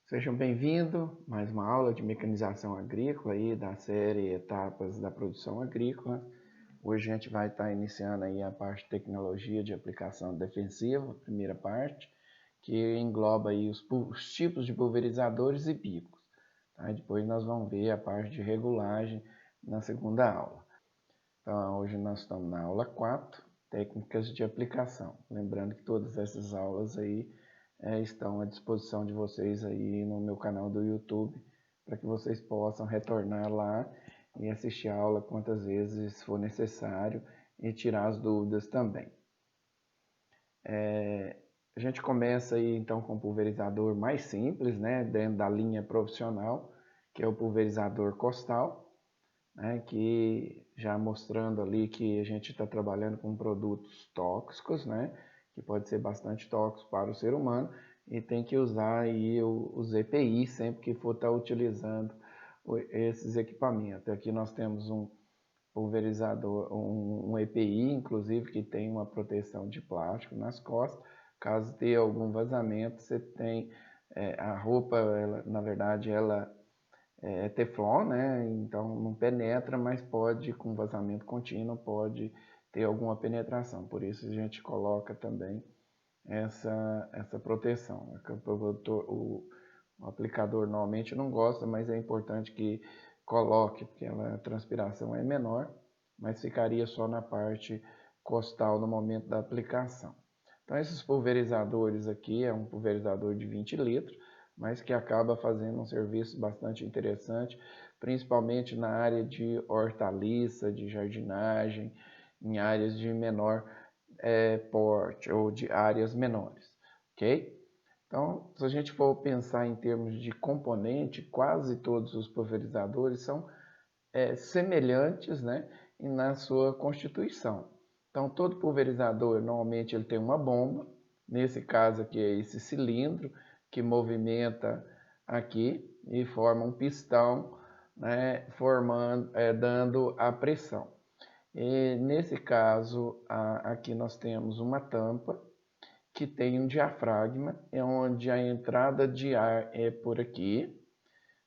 Sejam bem-vindos a mais uma aula de mecanização agrícola aí da série Etapas da Produção Agrícola. Hoje a gente vai estar iniciando aí a parte de tecnologia de aplicação defensiva, a primeira parte, que engloba aí os tipos de pulverizadores e bicos. Tá? Depois nós vamos ver a parte de regulagem na segunda aula. Então hoje nós estamos na aula 4, técnicas de aplicação. Lembrando que todas essas aulas aí estão à disposição de vocês aí no meu canal do YouTube, para que vocês possam retornar lá e assistir a aula quantas vezes for necessário e tirar as dúvidas também. A gente começa aí então com o pulverizador mais simples, né, dentro da linha profissional, que é o pulverizador costal, né, que já mostrando ali que a gente está trabalhando com produtos tóxicos, né, que pode ser bastante tóxico para o ser humano, e tem que usar aí os EPI sempre que for estar utilizando esses equipamentos. Aqui nós temos um pulverizador, um EPI, inclusive, que tem uma proteção de plástico nas costas. Caso tenha algum vazamento, você tem a roupa, na verdade, ela é Teflon, né? Então não penetra, mas pode, com vazamento contínuo, pode ter alguma penetração. Por isso a gente coloca também essa proteção. O aplicador normalmente não gosta, mas é importante que coloque, porque a transpiração é menor, mas ficaria só na parte costal no momento da aplicação. Então esses pulverizadores aqui, é um pulverizador de 20 litros, mas que acaba fazendo um serviço bastante interessante, principalmente na área de hortaliça, de jardinagem, em áreas de menor porte ou de áreas menores, ok? Então, se a gente for pensar em termos de componente, quase todos os pulverizadores são semelhantes, né, na sua constituição. Então, todo pulverizador, normalmente, ele tem uma bomba, nesse caso aqui é esse cilindro, que movimenta aqui e forma um pistão, né, dando a pressão. E nesse caso, aqui nós temos uma tampa que tem um diafragma, onde a entrada de ar é por aqui,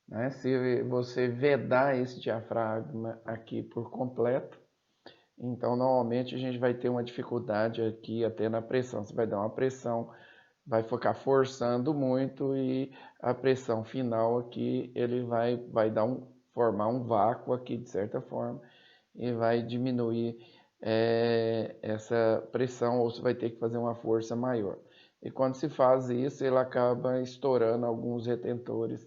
né? Se você vedar esse diafragma aqui por completo, então normalmente a gente vai ter uma dificuldade aqui até na pressão. Você vai dar uma pressão, vai ficar forçando muito e a pressão final aqui ele vai formar um vácuo aqui de certa forma e vai diminuir essa pressão, ou você vai ter que fazer uma força maior. E quando se faz isso, ele acaba estourando alguns retentores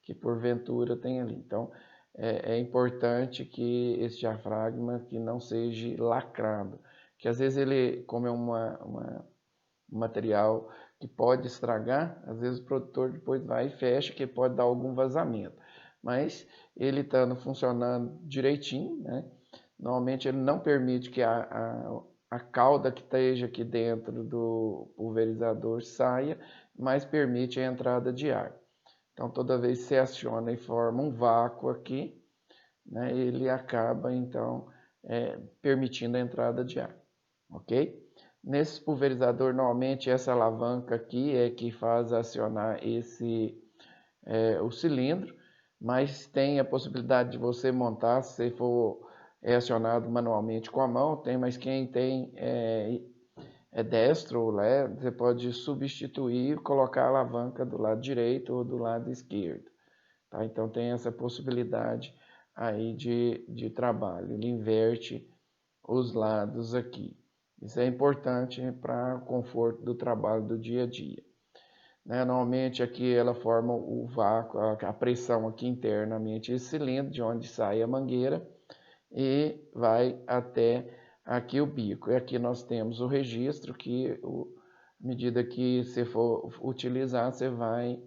que porventura tem ali. Então é importante que esse diafragma que não seja lacrado, que às vezes ele, como é um material que pode estragar, às vezes o produtor depois vai e fecha, que pode dar algum vazamento. Mas ele estando funcionando direitinho, né? Normalmente ele não permite que a cauda que esteja aqui dentro do pulverizador saia, mas permite a entrada de ar. Então toda vez que você aciona e forma um vácuo aqui, né, ele acaba então permitindo a entrada de ar, ok? Nesse pulverizador, normalmente essa alavanca aqui é que faz acionar o cilindro, mas tem a possibilidade de você montar, se for acionado manualmente com a mão, mas quem tem destro, né, você pode substituir e colocar a alavanca do lado direito ou do lado esquerdo. Tá? Então tem essa possibilidade aí de trabalho, ele inverte os lados aqui. Isso é importante para o conforto do trabalho do dia a dia. Né? Normalmente aqui ela forma o vácuo, a pressão aqui internamente esse cilindro, de onde sai a mangueira, e vai até aqui o bico. E aqui nós temos o registro que, à medida que você for utilizar, você vai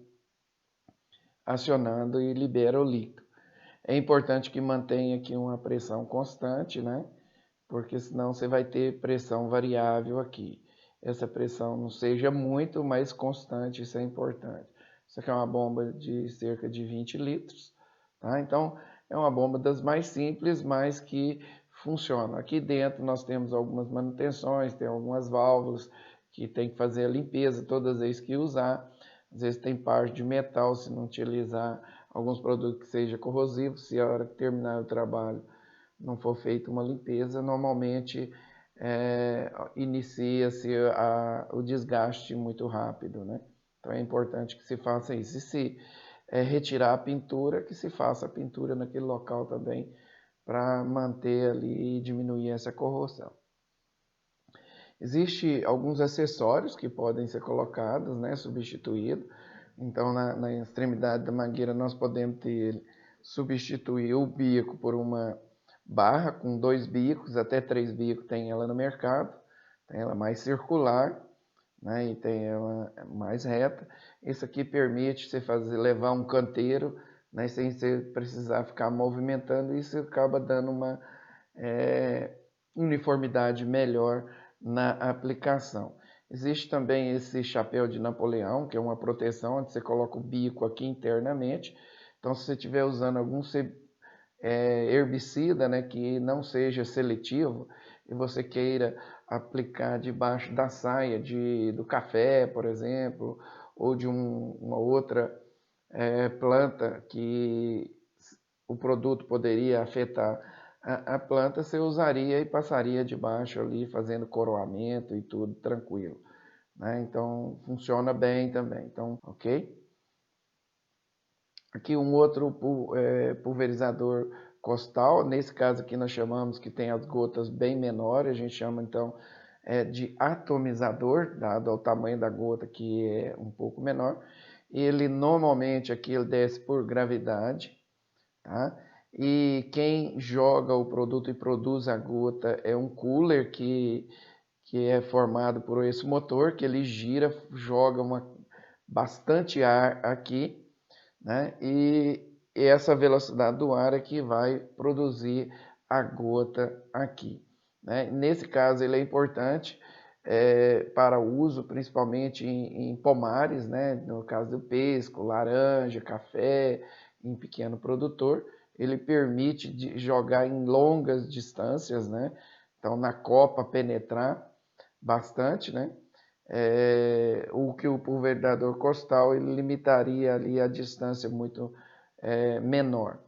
acionando e libera o líquido. É importante que mantenha aqui uma pressão constante, né? Porque senão você vai ter pressão variável aqui. Essa pressão não seja muito, mais constante, isso é importante. Isso aqui é uma bomba de cerca de 20 litros, tá? Então é uma bomba das mais simples, mas que funciona. Aqui dentro nós temos algumas manutenções, tem algumas válvulas que tem que fazer a limpeza todas as vezes que usar, Às vezes tem parte de metal, se não utilizar alguns produtos que seja corrosivo, se a hora que terminar o trabalho não for feita uma limpeza, normalmente inicia-se o desgaste muito rápido, né? Então é importante que se faça isso. E se retirar a pintura, que se faça a pintura naquele local também, para manter ali e diminuir essa corrosão. Existem alguns acessórios que podem ser colocados, né, substituídos. Então, na extremidade da mangueira, nós podemos substituir o bico por uma barra com 2 bicos, até 3 bicos tem ela no mercado. Tem ela mais circular, né, e tem ela mais reta. Isso aqui permite você levar um canteiro, né, sem você precisar ficar movimentando. Isso acaba dando uma uniformidade melhor na aplicação. Existe também esse chapéu de Napoleão, que é uma proteção onde você coloca o bico aqui internamente. Então, se você estiver usando algum herbicida, né, que não seja seletivo, e você queira aplicar debaixo da saia do café, por exemplo, ou de uma outra planta que o produto poderia afetar a planta, você usaria e passaria debaixo ali, fazendo coroamento e tudo tranquilo, né? Então funciona bem também. Então, ok? Aqui um outro pulverizador costal, nesse caso aqui nós chamamos que tem as gotas bem menores, a gente chama então de atomizador, dado ao tamanho da gota que é um pouco menor. Ele normalmente aqui ele desce por gravidade, tá? E quem joga o produto e produz a gota é um cooler que é formado por esse motor, que ele gira, joga bastante ar aqui, né? E essa velocidade do ar é que vai produzir a gota aqui, né? Nesse caso ele é importante para uso principalmente em pomares, né? No caso do pesco, laranja, café, em pequeno produtor. Ele permite jogar em longas distâncias, né? Então na copa penetrar bastante, né? O que o pulverizador costal ele limitaria ali a distância muito menor.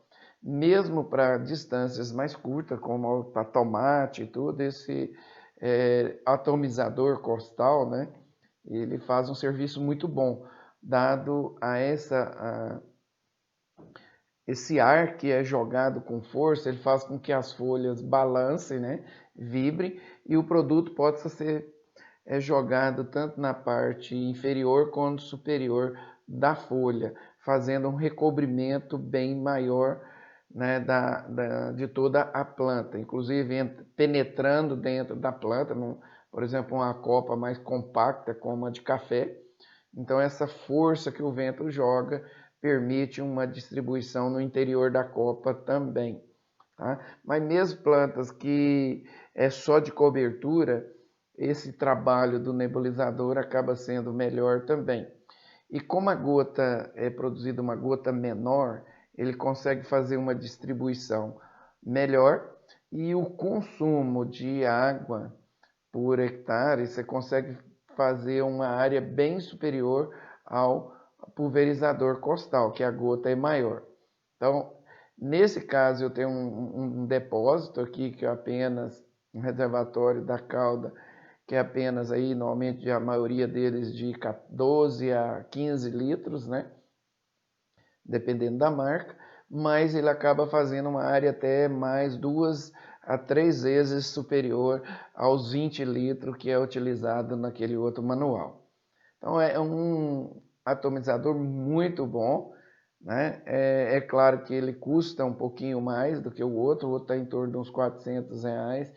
Mesmo para distâncias mais curtas, como para tomate e tudo, esse atomizador costal, né, ele faz um serviço muito bom, dado esse ar que é jogado com força, ele faz com que as folhas balancem, né, vibrem, e o produto possa ser jogado tanto na parte inferior quanto superior da folha, fazendo um recobrimento bem maior, né, de toda a planta, inclusive penetrando dentro da planta, por exemplo, uma copa mais compacta como a de café. Então essa força que o vento joga permite uma distribuição no interior da copa também, tá? Mas mesmo plantas que é só de cobertura, esse trabalho do nebulizador acaba sendo melhor também. E como a gota é produzida uma gota menor, ele consegue fazer uma distribuição melhor e o consumo de água por hectare, você consegue fazer uma área bem superior ao pulverizador costal, que a gota é maior. Então, nesse caso, eu tenho um depósito aqui, que é apenas um reservatório da cauda, que é apenas aí, normalmente a maioria deles de 12 a 15 litros, né? Dependendo da marca, mas ele acaba fazendo uma área até mais 2 a 3 vezes superior aos 20 litros que é utilizado naquele outro manual. Então é um atomizador muito bom, né? É claro que ele custa um pouquinho mais do que o outro está em torno de uns R$400,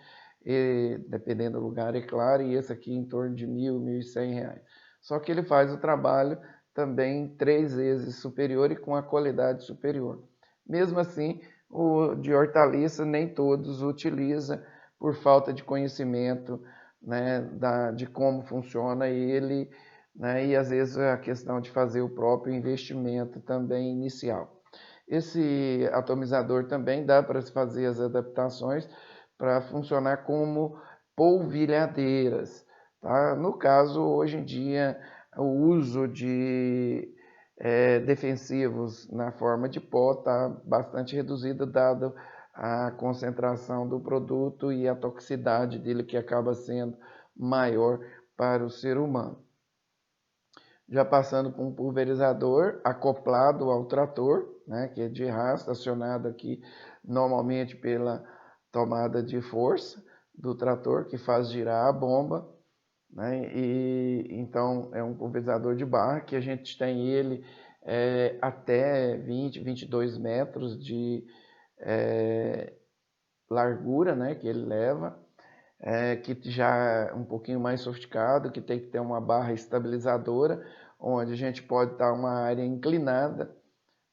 dependendo do lugar, é claro, e esse aqui em torno de R$1.000, R$1.100. Só que ele faz o trabalho também 3 vezes superior e com a qualidade superior. Mesmo assim, o de hortaliça nem todos utilizam por falta de conhecimento, né, de como funciona ele, né, e às vezes a questão de fazer o próprio investimento também inicial. Esse atomizador também dá para se fazer as adaptações para funcionar como polvilhadeiras, tá? No caso, hoje em dia, o uso de defensivos na forma de pó está bastante reduzido, dado a concentração do produto e a toxicidade dele, que acaba sendo maior para o ser humano. Já passando por um pulverizador acoplado ao trator, né, que é de rastro, acionado aqui normalmente pela tomada de força do trator, que faz girar a bomba, né, e então é um pulverizador de barra que a gente tem ele até 20, 22 metros de largura, né, que ele leva, que já é um pouquinho mais sofisticado, que tem que ter uma barra estabilizadora, onde a gente pode estar uma área inclinada,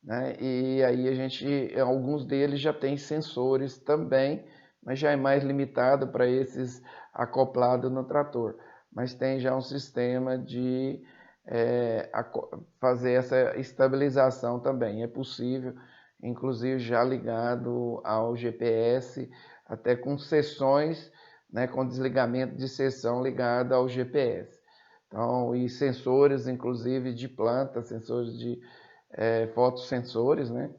né, e aí alguns deles já tem sensores também, mas já é mais limitado para esses acoplados no trator. Mas tem já um sistema de fazer essa estabilização também. É possível, inclusive já ligado ao GPS, até com seções, né, com desligamento de seção ligado ao GPS. Então, e sensores, inclusive de planta, sensores de fotossensores, né,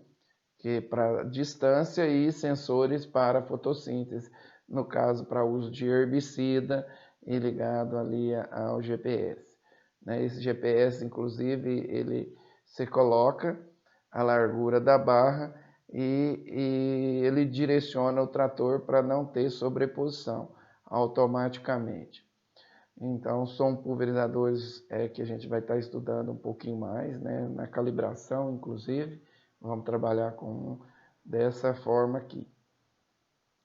que para distância, e sensores para fotossíntese, no caso para uso de herbicida e ligado ali ao GPS. Né? Esse GPS, inclusive, se coloca a largura da barra e ele direciona o trator para não ter sobreposição automaticamente. Então, são pulverizadores que a gente vai estar estudando um pouquinho mais, né, na calibração, inclusive. Vamos trabalhar com dessa forma aqui,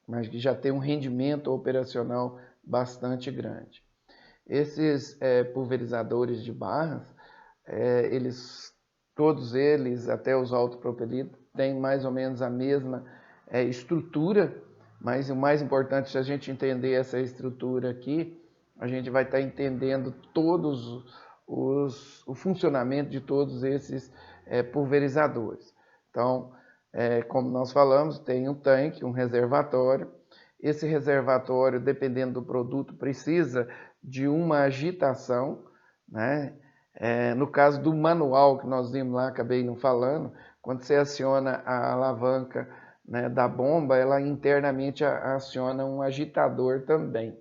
mas que já tem um rendimento operacional bastante grande. Esses pulverizadores de barras, todos eles, até os autopropelidos, têm mais ou menos a mesma estrutura, mas o mais importante, se a gente entender essa estrutura aqui, a gente vai estar entendendo o funcionamento de todos esses pulverizadores. Então, como nós falamos, tem um tanque, um reservatório. Esse reservatório, dependendo do produto, precisa de uma agitação, né? No caso do manual que nós vimos lá, acabei não falando, quando você aciona a alavanca, né, da bomba, ela internamente aciona um agitador também.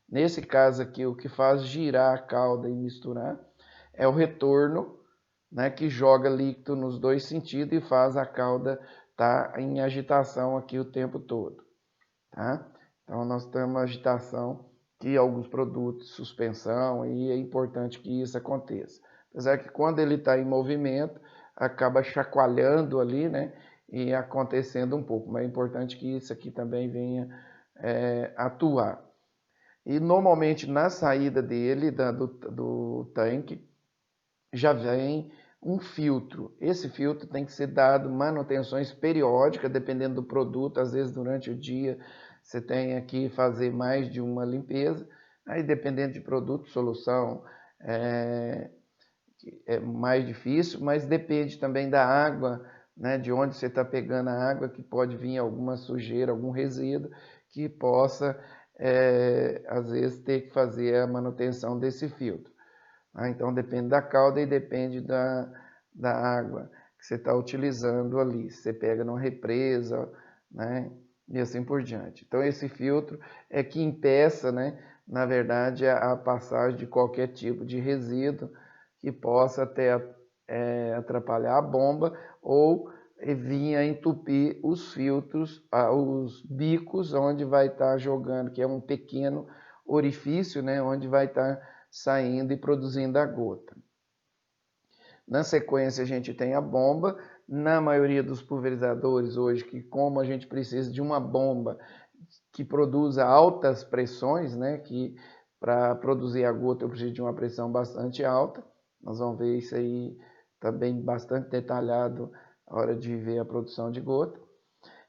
Nesse caso aqui, o que faz girar a cauda e misturar é o retorno, né, que joga líquido nos dois sentidos e faz a cauda estar em agitação aqui o tempo todo. Tá? Então nós temos agitação de alguns produtos, suspensão, e é importante que isso aconteça. Apesar que quando ele está em movimento, acaba chacoalhando ali, né, e acontecendo um pouco, mas é importante que isso aqui também venha atuar. E normalmente na saída dele, do tanque, já vem um filtro. Esse filtro tem que ser dado manutenções periódicas, dependendo do produto. Às vezes durante o dia você tem que fazer mais de uma limpeza. Aí dependendo de produto, solução é mais difícil, mas depende também da água, né, de onde você está pegando a água, que pode vir alguma sujeira, algum resíduo, que possa, às vezes, ter que fazer a manutenção desse filtro. Então depende da cauda e depende da água que você está utilizando ali. Se você pega numa represa, né, e assim por diante. Então esse filtro é que impeça, né, na verdade, a passagem de qualquer tipo de resíduo que possa até atrapalhar a bomba ou vir a entupir os filtros, os bicos onde vai estar jogando, que é um pequeno orifício, né, onde vai estar saindo e produzindo a gota. Na sequência a gente tem a bomba. Na maioria dos pulverizadores hoje, que como a gente precisa de uma bomba que produza altas pressões, né, que para produzir a gota eu preciso de uma pressão bastante alta. Nós vamos ver isso aí também bastante detalhado na hora de ver a produção de gota.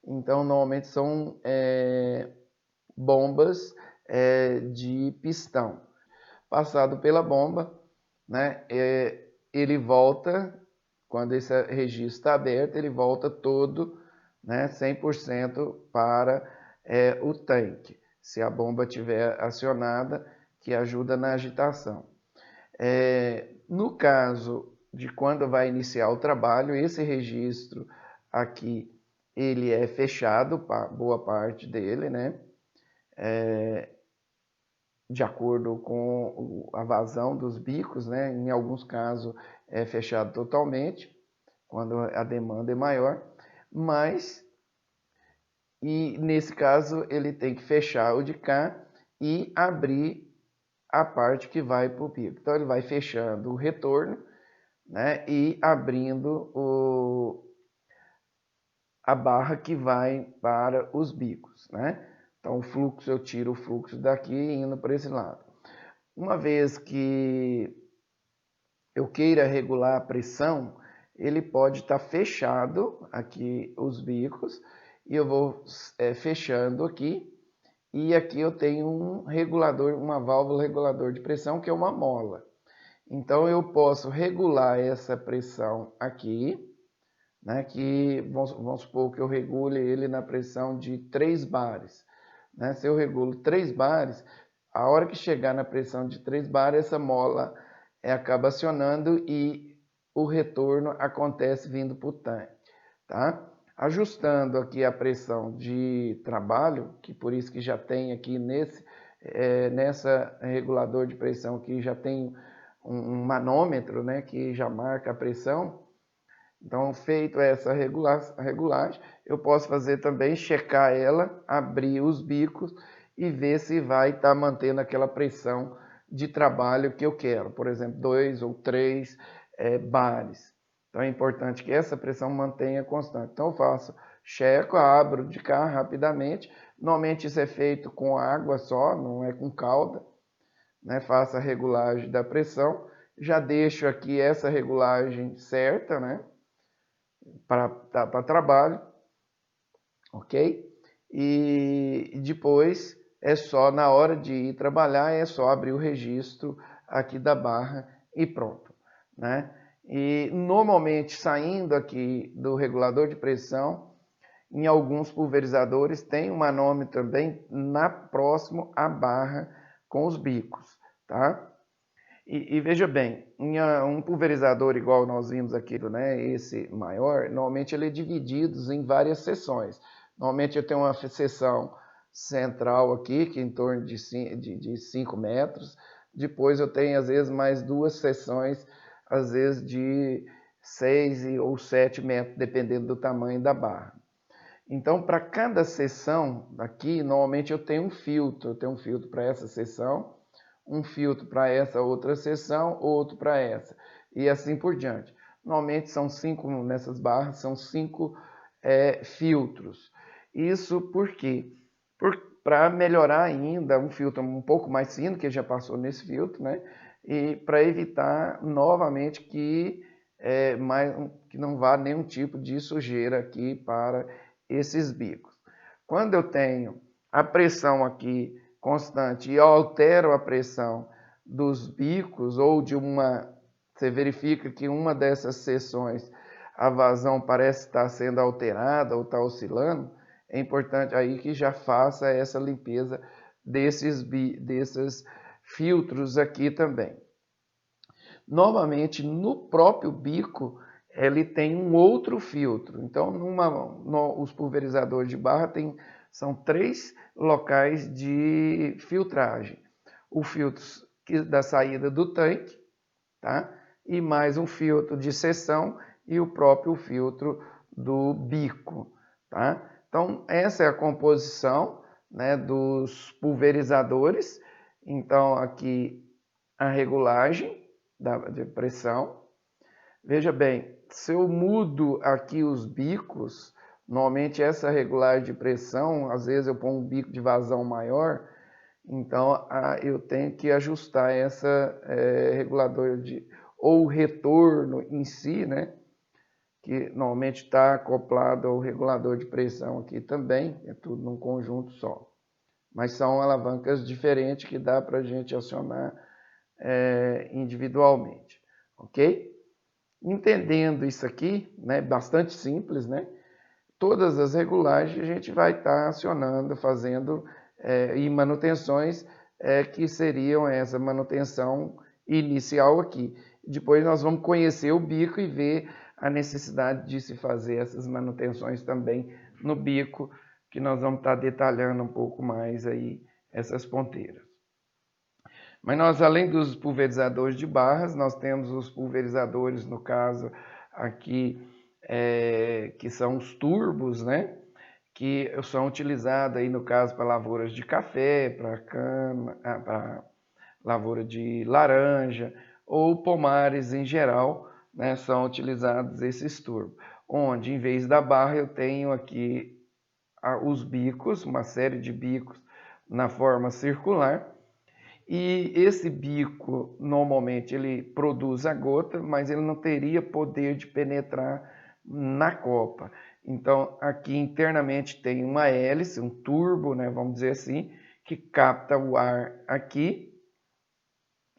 Então normalmente são bombas de pistão. Passado pela bomba, né, ele volta, quando esse registro está aberto, ele volta todo, né, 100% para o tanque, se a bomba estiver acionada, que ajuda na agitação. no caso de quando vai iniciar o trabalho, esse registro aqui, ele é fechado, boa parte dele, né? De acordo com a vazão dos bicos, né? Em alguns casos é fechado totalmente, quando a demanda é maior, e nesse caso ele tem que fechar o de cá e abrir a parte que vai para o bico. Então ele vai fechando o retorno, né? E abrindo a barra que vai para os bicos, né? Então o fluxo, eu tiro o fluxo daqui indo para esse lado. Uma vez que eu queira regular a pressão, ele pode estar fechado aqui os bicos e eu vou fechando aqui, e aqui eu tenho um regulador, uma válvula regulador de pressão, que é uma mola. Então eu posso regular essa pressão aqui, né, que vamos supor que eu regule ele na pressão de 3 bares. Né? Se eu regulo 3 bares, a hora que chegar na pressão de 3 bares, essa mola acaba acionando e o retorno acontece vindo para o tanque. Tá? Ajustando aqui a pressão de trabalho, que por isso que já tem aqui nessa regulador de pressão aqui, já tem um manômetro, né, que já marca a pressão. Então, feito essa regulagem, eu posso fazer também, checar ela, abrir os bicos e ver se vai estar mantendo aquela pressão de trabalho que eu quero. Por exemplo, 2 ou 3 bares. Então, é importante que essa pressão mantenha constante. Então, eu faço, checo, abro de cá rapidamente. Normalmente isso é feito com água só, não é com calda. Né? Faço a regulagem da pressão. Já deixo aqui essa regulagem certa, né? Para trabalho, ok? E depois é só, na hora de ir trabalhar, é só abrir o registro aqui da barra e pronto, né? E normalmente saindo aqui do regulador de pressão, em alguns pulverizadores tem um manômetro também próximo à barra com os bicos, tá? E veja bem, um pulverizador igual nós vimos aqui, né, esse maior, normalmente ele é dividido em várias seções. Normalmente eu tenho uma seção central aqui, que é em torno de 5 metros. Depois eu tenho, às vezes, mais 2 seções, às vezes de 6 ou 7 metros, dependendo do tamanho da barra. Então, para cada seção aqui, normalmente eu tenho um filtro. Eu tenho um filtro para essa seção, um filtro para essa outra seção, outro para essa, e assim por diante. Normalmente são 5, nessas barras, são 5 filtros. Isso por quê? Para melhorar ainda um filtro um pouco mais fino, que já passou nesse filtro, né? E para evitar novamente que não vá nenhum tipo de sujeira aqui para esses bicos. Quando eu tenho a pressão aqui constante e eu altero a pressão dos bicos ou você verifica que uma dessas seções a vazão parece estar sendo alterada ou está oscilando, é importante aí que já faça essa limpeza desses filtros aqui também. Novamente, no próprio bico, ele tem um outro filtro. Então, os pulverizadores de barra são 3 locais de filtragem. O filtro da saída do tanque, tá? E mais um filtro de seção e o próprio filtro do bico, tá? Então, essa é a composição, né, dos pulverizadores. Então, aqui a regulagem de pressão. Veja bem, se eu mudo aqui os bicos, normalmente essa regulagem de pressão, às vezes eu ponho um bico de vazão maior, então eu tenho que ajustar essa regulador ou o retorno em si, né? Que normalmente está acoplado ao regulador de pressão aqui também, é tudo num conjunto só. Mas são alavancas diferentes que dá para a gente acionar individualmente, ok? Entendendo isso aqui, né, bastante simples, né? Todas as regulagens a gente vai estar acionando, fazendo e manutenções que seriam essa manutenção inicial aqui. Depois nós vamos conhecer o bico e ver a necessidade de se fazer essas manutenções também no bico, que nós vamos estar detalhando um pouco mais aí essas ponteiras. Mas nós, além dos pulverizadores de barras, nós temos os pulverizadores, no caso aqui, que são os turbos, né? Que são utilizados aí, no caso, para lavouras de café, para cana, para lavoura de laranja ou pomares em geral, né? São utilizados esses turbos. Onde, em vez da barra, eu tenho aqui os bicos, uma série de bicos na forma circular. E esse bico, normalmente, ele produz a gota, mas ele não teria poder de penetrar na copa. Então, aqui internamente tem uma hélice, um turbo, né, vamos dizer assim, que capta o ar aqui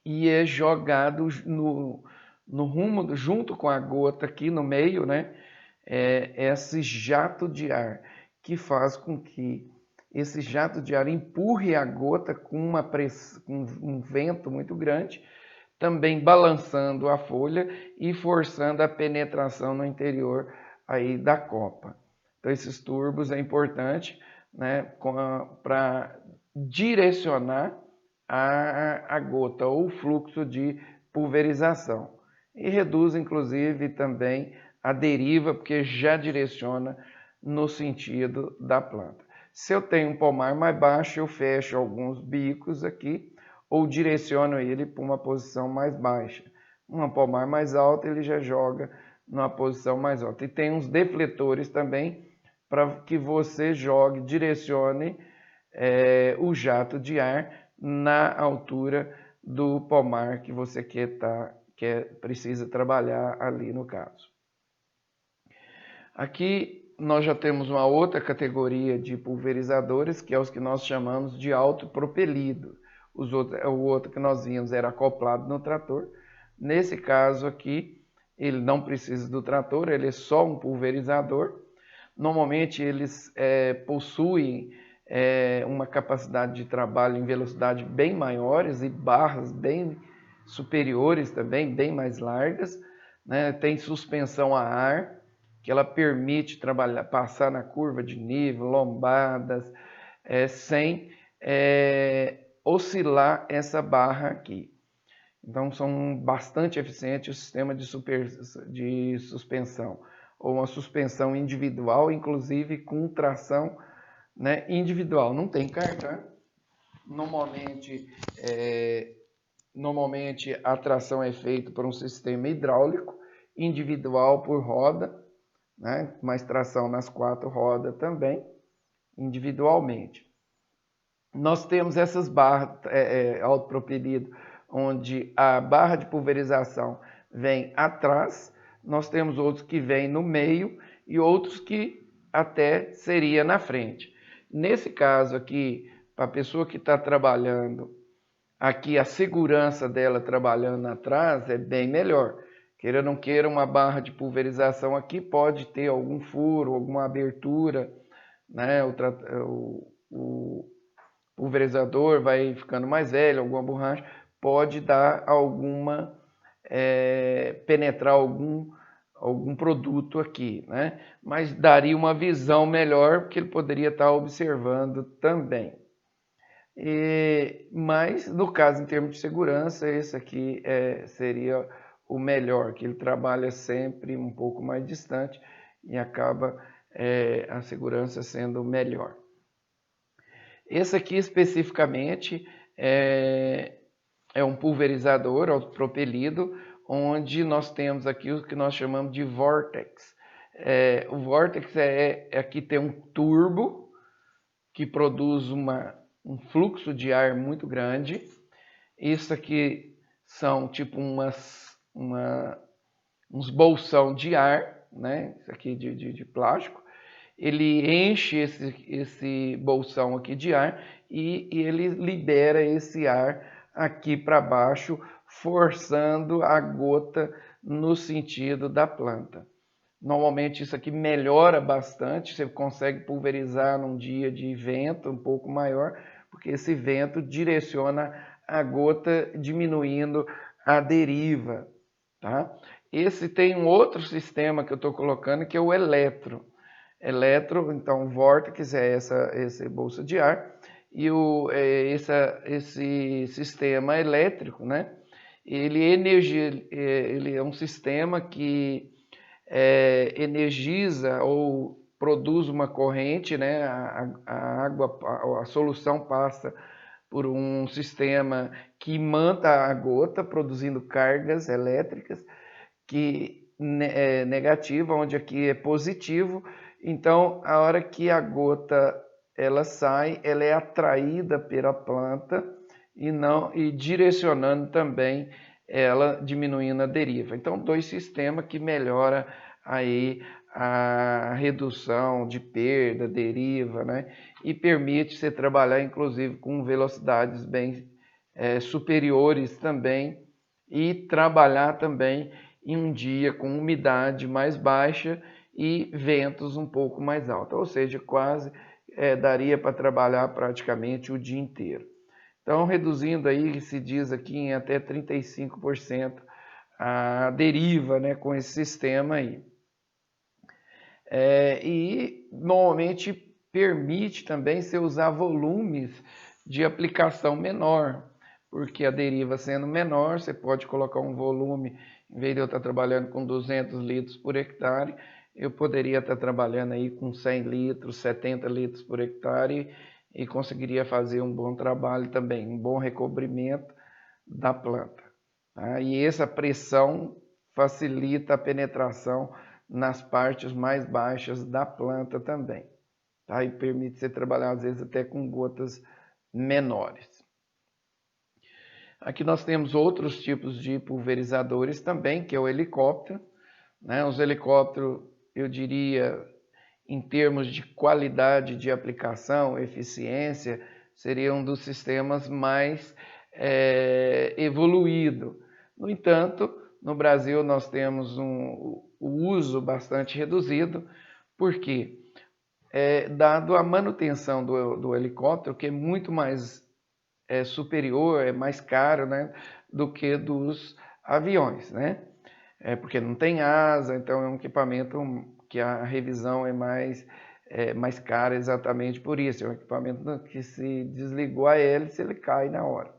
e é jogado no rumo, junto com a gota aqui no meio, né, esse jato de ar, que faz com que esse jato de ar empurre a gota com um vento muito grande, também balançando a folha e forçando a penetração no interior aí da copa. Então esses turbos é importante, né, para direcionar a gota ou o fluxo de pulverização. E reduz inclusive também a deriva, porque já direciona no sentido da planta. Se eu tenho um pomar mais baixo, eu fecho alguns bicos aqui ou direciono ele para uma posição mais baixa. Um pomar mais alto, ele já joga numa posição mais alta. E tem uns defletores também para que você jogue, direcione o jato de ar na altura do pomar que você precisa trabalhar ali no caso. Aqui nós já temos uma outra categoria de pulverizadores, que é os que nós chamamos de autopropelido. O outro que nós vimos era acoplado no trator. Nesse caso aqui, ele não precisa do trator, ele é só um pulverizador. Normalmente eles possuem uma capacidade de trabalho em velocidade bem maiores e barras bem superiores também, bem mais largas, né? Tem suspensão a ar, que ela permite passar na curva de nível, lombadas, sem oscilar essa barra aqui. Então são bastante eficientes o sistema de suspensão, ou uma suspensão individual, inclusive com tração, né, individual. Não tem cardan. Normalmente a tração é feita por um sistema hidráulico, individual por roda, né, mais tração nas 4 rodas também, individualmente. Nós temos essas barras autopropelido, onde a barra de pulverização vem atrás, nós temos outros que vêm no meio e outros que até seria na frente. Nesse caso aqui, para a pessoa que está trabalhando, aqui a segurança dela trabalhando atrás é bem melhor. Queira ou não queira, uma barra de pulverização aqui pode ter algum furo, alguma abertura, né? O pulverizador vai ficando mais velho, alguma borracha, pode dar penetrar algum produto aqui, né? Mas daria uma visão melhor, porque ele poderia estar observando também. Mas, no caso, em termos de segurança, esse aqui seria o melhor, que ele trabalha sempre um pouco mais distante e acaba a segurança sendo melhor. Esse aqui especificamente é um pulverizador autopropelido, onde nós temos aqui o que nós chamamos de Vortex. O Vortex aqui tem um turbo que produz um fluxo de ar muito grande. Isso aqui são tipo uns bolsão de ar, né? Isso aqui de plástico. Ele enche esse bolsão aqui de ar e ele libera esse ar aqui para baixo, forçando a gota no sentido da planta. Normalmente isso aqui melhora bastante, você consegue pulverizar num dia de vento um pouco maior, porque esse vento direciona a gota, diminuindo a deriva. tá? Esse tem um outro sistema que eu estou colocando, que é o eletro. Eletro, então, vórtice é essa bolsa de ar, e esse sistema elétrico, né? Ele é um sistema que energiza ou produz uma corrente, né? A água, a solução passa por um sistema que imanta a gota, produzindo cargas elétricas, que é negativa, onde aqui é positivo. Então, a hora que a gota ela sai, ela é atraída pela planta e direcionando também ela, diminuindo a deriva. Então, dois sistemas que melhora aí a redução de perda, deriva, né? E permite você trabalhar inclusive com velocidades bem superiores também, e trabalhar também em um dia com umidade mais baixa e ventos um pouco mais altos, ou seja, quase daria para trabalhar praticamente o dia inteiro. Então, reduzindo aí, se diz aqui em até 35% a deriva, né, com esse sistema aí. E normalmente permite também você usar volumes de aplicação menor, porque a deriva sendo menor, você pode colocar um volume, em vez de eu estar trabalhando com 200 litros por hectare, eu poderia estar trabalhando aí com 100 litros, 70 litros por hectare, e conseguiria fazer um bom trabalho também, um bom recobrimento da planta. Tá? E essa pressão facilita a penetração nas partes mais baixas da planta também. Tá? E permite você trabalhar às vezes até com gotas menores. Aqui nós temos outros tipos de pulverizadores também, que é o helicóptero, né? Os helicópteros, eu diria, em termos de qualidade de aplicação, eficiência, seria um dos sistemas mais evoluído. No entanto, no Brasil nós temos o uso bastante reduzido, porque dado a manutenção do helicóptero, que é muito mais superior, é mais caro, né, do que dos aviões, né? Porque não tem asa, então é um equipamento que a revisão é mais cara exatamente por isso. É um equipamento que, se desligou a hélice, ele cai na hora.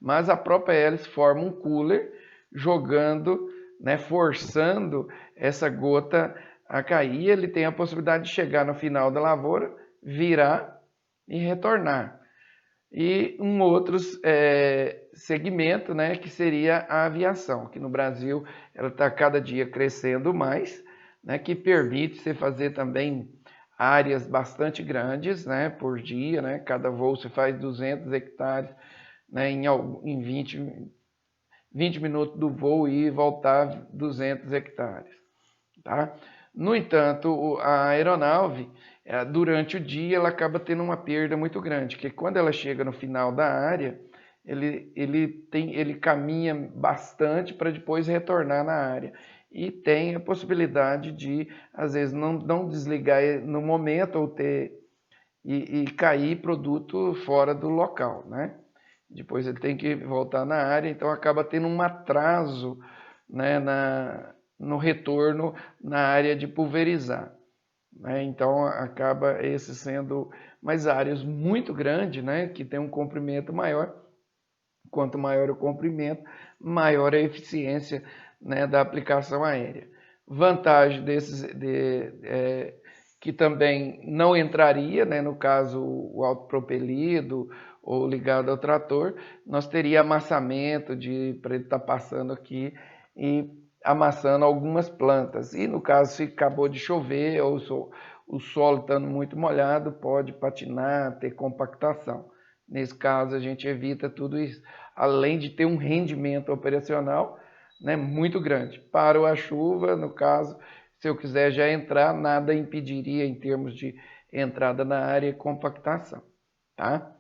Mas a própria hélice forma um cooler, jogando, né, forçando essa gota a cair. Ele tem a possibilidade de chegar no final da lavoura, virar e retornar. E um outro segmento, né, que seria a aviação, que no Brasil ela está cada dia crescendo mais, né, que permite você fazer também áreas bastante grandes, né, por dia, né, cada voo você faz 200 hectares, né, em 20 minutos do voo e voltar 200 hectares. Tá? No entanto, a aeronave, durante o dia, ela acaba tendo uma perda muito grande, que quando ela chega no final da área, ele caminha bastante para depois retornar na área. E tem a possibilidade de, às vezes, não desligar no momento e cair produto fora do local, né? Depois ele tem que voltar na área, então acaba tendo um atraso, né, no retorno na área de pulverizar. Né? Então acaba esse sendo mais áreas muito grandes, né, que tem um comprimento maior. Quanto maior o comprimento, maior a eficiência, né, da aplicação aérea. Vantagem que também não entraria, né, no caso o autopropelido ou ligado ao trator, nós teria amassamento para ele estar passando aqui e amassando algumas plantas. E no caso, se acabou de chover ou o solo estando muito molhado, pode patinar, ter compactação. Nesse caso, a gente evita tudo isso, além de ter um rendimento operacional, né, muito grande. Parou a chuva, no caso, se eu quiser já entrar, nada impediria em termos de entrada na área e compactação. Tá?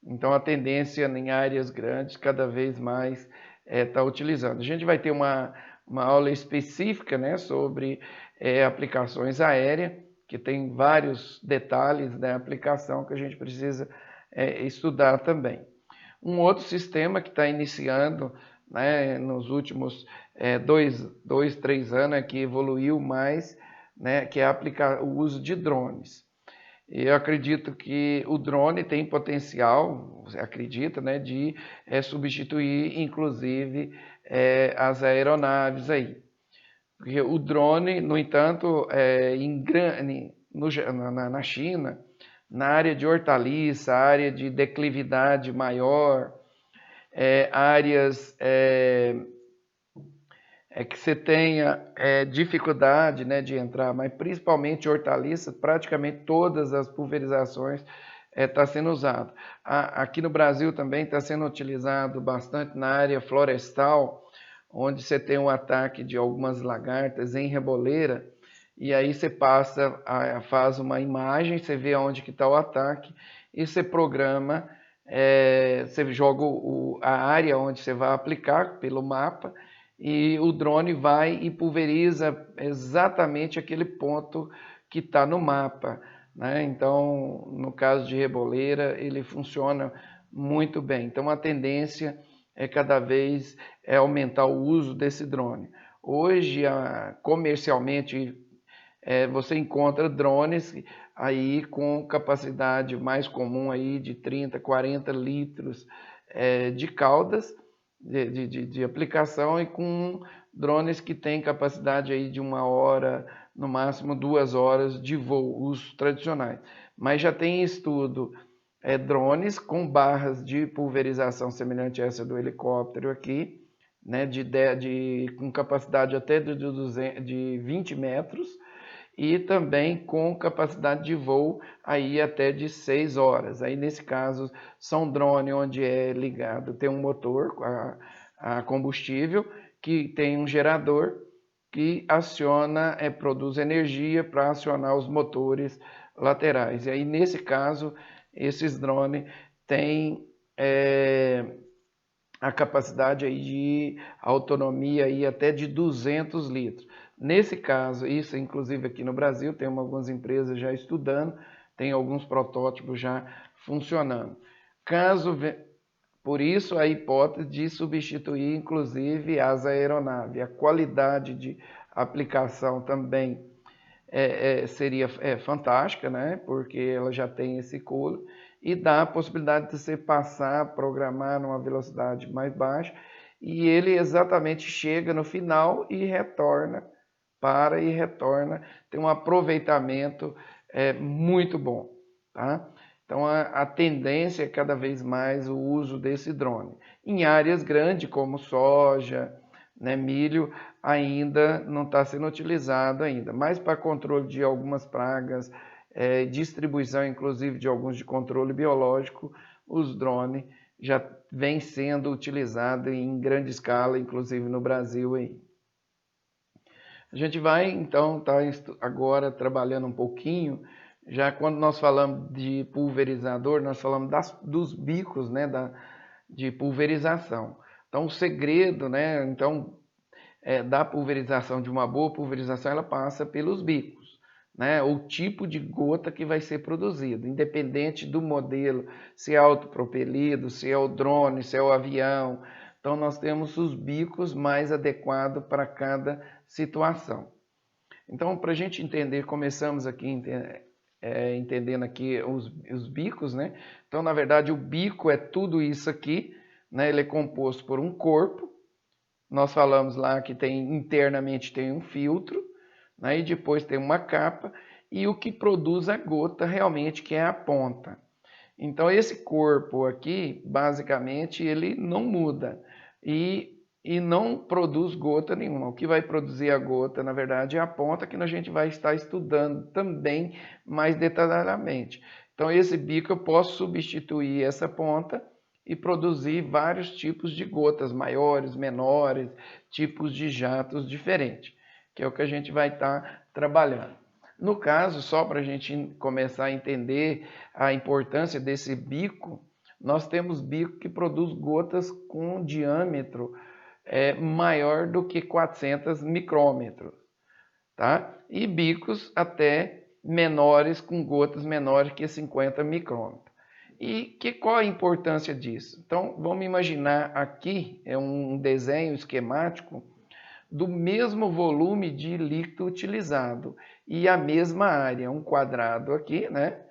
Então, a tendência em áreas grandes, cada vez mais está utilizando. A gente vai ter uma aula específica, né, sobre aplicações aéreas, que tem vários detalhes da aplicação que a gente precisa estudar também. Um outro sistema que está iniciando né, nos últimos 3 anos, que evoluiu mais, né, que é aplicar o uso de drones. E eu acredito que o drone tem potencial, você acredita, né, de substituir, inclusive, as aeronaves aí. Porque o drone, no entanto, na China, na área de hortaliça, área de declividade maior, áreas que você tenha dificuldade, né, de entrar, mas principalmente hortaliças, praticamente todas as pulverizações está sendo usado. Aqui no Brasil também está sendo utilizado bastante na área florestal, onde você tem um ataque de algumas lagartas em reboleira, e aí você faz uma imagem, você vê onde que está o ataque, e você programa, você joga a área onde você vai aplicar pelo mapa, e o drone vai e pulveriza exatamente aquele ponto que está no mapa, né? Então, no caso de reboleira, ele funciona muito bem. Então, a tendência é cada vez aumentar o uso desse drone. Hoje, comercialmente, você encontra drones aí com capacidade mais comum aí de 30, 40 litros de caudas de aplicação, e com drones que têm capacidade aí de 1 hora, no máximo 2 horas de voo, os tradicionais. Mas já tem estudo drones com barras de pulverização semelhante a essa do helicóptero aqui, né, com capacidade até de 20 metros, e também com capacidade de voo aí até de 6 horas. Aí nesse caso são drones onde é ligado, tem um motor a combustível, que tem um gerador que aciona, produz energia para acionar os motores laterais. E aí nesse caso esses drones têm a capacidade aí de autonomia aí até de 200 litros. Nesse caso, isso inclusive aqui no Brasil, tem algumas empresas já estudando, tem alguns protótipos já funcionando. Por isso a hipótese de substituir inclusive as aeronaves. A qualidade de aplicação também seria fantástica, né? Porque ela já tem esse cooler e dá a possibilidade de você programar numa velocidade mais baixa, e ele exatamente chega no final e retorna, tem um aproveitamento muito bom, tá? Então a tendência é cada vez mais o uso desse drone. Em áreas grandes como soja, né, milho, ainda não está sendo utilizado ainda, mas para controle de algumas pragas, distribuição inclusive de alguns de controle biológico, os drones já vêm sendo utilizados em grande escala, inclusive no Brasil aí. A gente vai então estar agora trabalhando um pouquinho, já quando nós falamos de pulverizador, nós falamos dos bicos, né, de pulverização. Então o segredo, né, da pulverização, de uma boa pulverização, ela passa pelos bicos, né, o tipo de gota que vai ser produzido, independente do modelo, se é autopropelido, se é o drone, se é o avião. Então nós temos os bicos mais adequados para cada situação. Então, para a gente entender, começamos aqui entendendo aqui os bicos, né? Então, na verdade, o bico é tudo isso aqui, né? Ele é composto por um corpo. Nós falamos lá que internamente tem um filtro, né? E depois tem uma capa, e o que produz a gota realmente, que é a ponta. Então, esse corpo aqui, basicamente, ele não muda e não produz gota nenhuma. O que vai produzir a gota, na verdade, é a ponta, que a gente vai estar estudando também mais detalhadamente. Então, esse bico eu posso substituir essa ponta e produzir vários tipos de gotas, maiores, menores, tipos de jatos diferentes, que é o que a gente vai estar trabalhando. No caso, só para a gente começar a entender a importância desse bico, nós temos bico que produz gotas com diâmetro maior do que 400 micrômetros, tá? E bicos até menores, com gotas menores que 50 micrômetros. E qual a importância disso? Então, vamos imaginar aqui, é um desenho esquemático do mesmo volume de líquido utilizado e a mesma área, um quadrado aqui, né?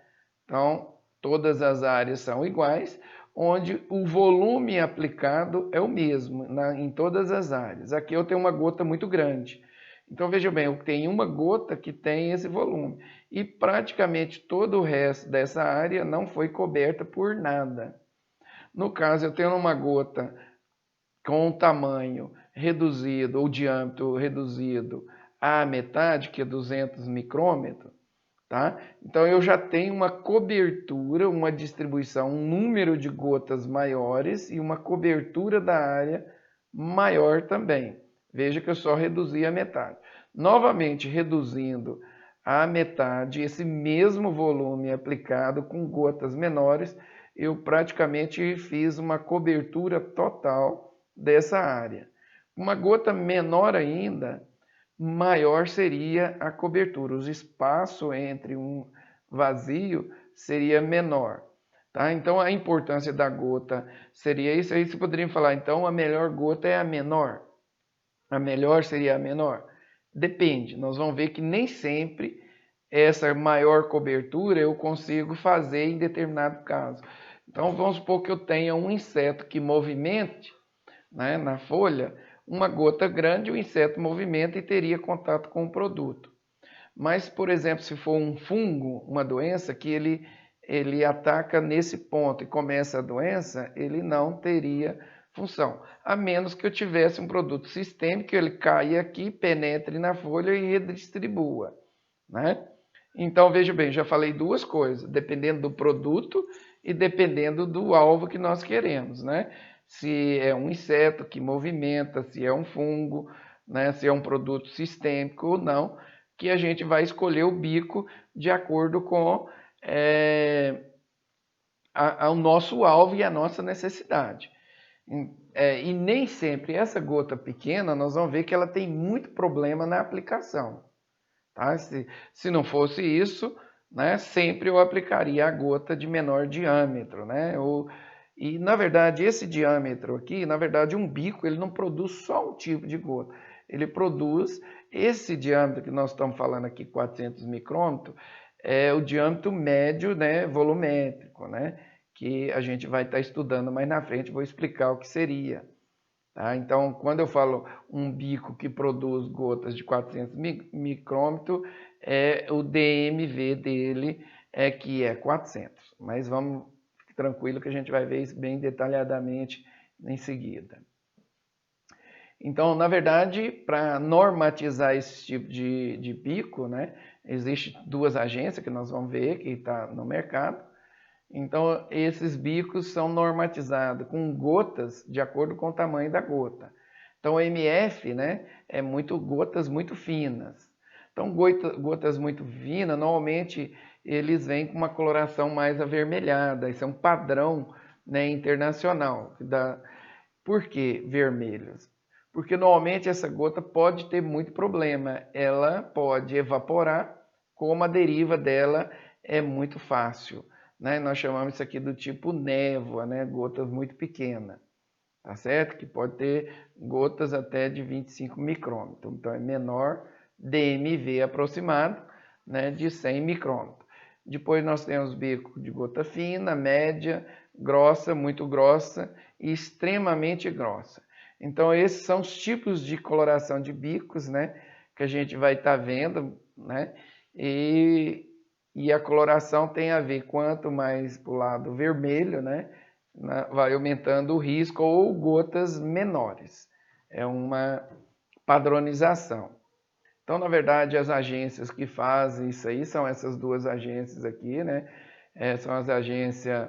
Então, todas as áreas são iguais, onde o volume aplicado é o mesmo em todas as áreas. Aqui eu tenho uma gota muito grande. Então, veja bem, eu tenho uma gota que tem esse volume. E praticamente todo o resto dessa área não foi coberta por nada. No caso, eu tenho uma gota com o tamanho reduzido, ou diâmetro reduzido à metade, que é 200 micrômetros, tá? Então eu já tenho uma cobertura, uma distribuição, um número de gotas maiores e uma cobertura da área maior também. Veja que eu só reduzi a metade. Novamente, reduzindo a metade, esse mesmo volume aplicado com gotas menores, eu praticamente fiz uma cobertura total dessa área. Uma gota menor ainda, maior seria a cobertura. O espaço entre um vazio seria menor. Tá? Então, a importância da gota seria isso. Aí você poderia falar, então, a melhor gota é a menor. A melhor seria a menor? Depende. Nós vamos ver que nem sempre essa maior cobertura eu consigo fazer em determinado caso. Então, vamos supor que eu tenha um inseto que movimente, né, na folha, uma gota grande, o inseto movimenta e teria contato com o produto. Mas, por exemplo, se for um fungo, uma doença que ele ataca nesse ponto e começa a doença, ele não teria função. A menos que eu tivesse um produto sistêmico, ele caia aqui, penetre na folha e redistribua, né? Então, veja bem, já falei duas coisas, dependendo do produto e dependendo do alvo que nós queremos, né? Se é um inseto que movimenta, se é um fungo, né? Se é um produto sistêmico ou não, que a gente vai escolher o bico de acordo com o nosso alvo e a nossa necessidade. E nem sempre essa gota pequena, nós vamos ver que ela tem muito problema na aplicação. Tá? Se não fosse isso, né, sempre eu aplicaria a gota de menor diâmetro. Né? E, na verdade, esse diâmetro aqui, na verdade, um bico, ele não produz só um tipo de gota. Ele produz esse diâmetro que nós estamos falando aqui, 400 micrômetros, é o diâmetro médio, né, volumétrico, né, que a gente vai estar estudando mais na frente, vou explicar o que seria. Tá? Então, quando eu falo um bico que produz gotas de 400 micrômetros, o DMV dele que é 400. Mas vamos, fique tranquilo que a gente vai ver isso bem detalhadamente em seguida. Então, na verdade, para normatizar esse tipo de bico, né, existem duas agências que nós vamos ver que está no mercado. Então, esses bicos são normatizados com gotas de acordo com o tamanho da gota. Então, o MF, né, é gotas muito finas. Então, gotas muito finas, normalmente, eles vêm com uma coloração mais avermelhada. Isso é um padrão, né, internacional. Por que vermelhos? Porque, normalmente, essa gota pode ter muito problema. Ela pode evaporar, como a deriva dela é muito fácil. Né? Nós chamamos isso aqui do tipo névoa, né? Gotas muito pequenas, tá certo? Que pode ter gotas até de 25 micrômetros, então é menor, DMV aproximado, né? De 100 micrômetros. Depois nós temos bico de gota fina, média, grossa, muito grossa e extremamente grossa. Então esses são os tipos de coloração de bicos, né? Que a gente vai estar vendo, né? E a coloração tem a ver, quanto mais para o lado vermelho, né, vai aumentando o risco, ou gotas menores. É uma padronização. Então, na verdade, as agências que fazem isso aí são essas duas agências aqui, né? São as agências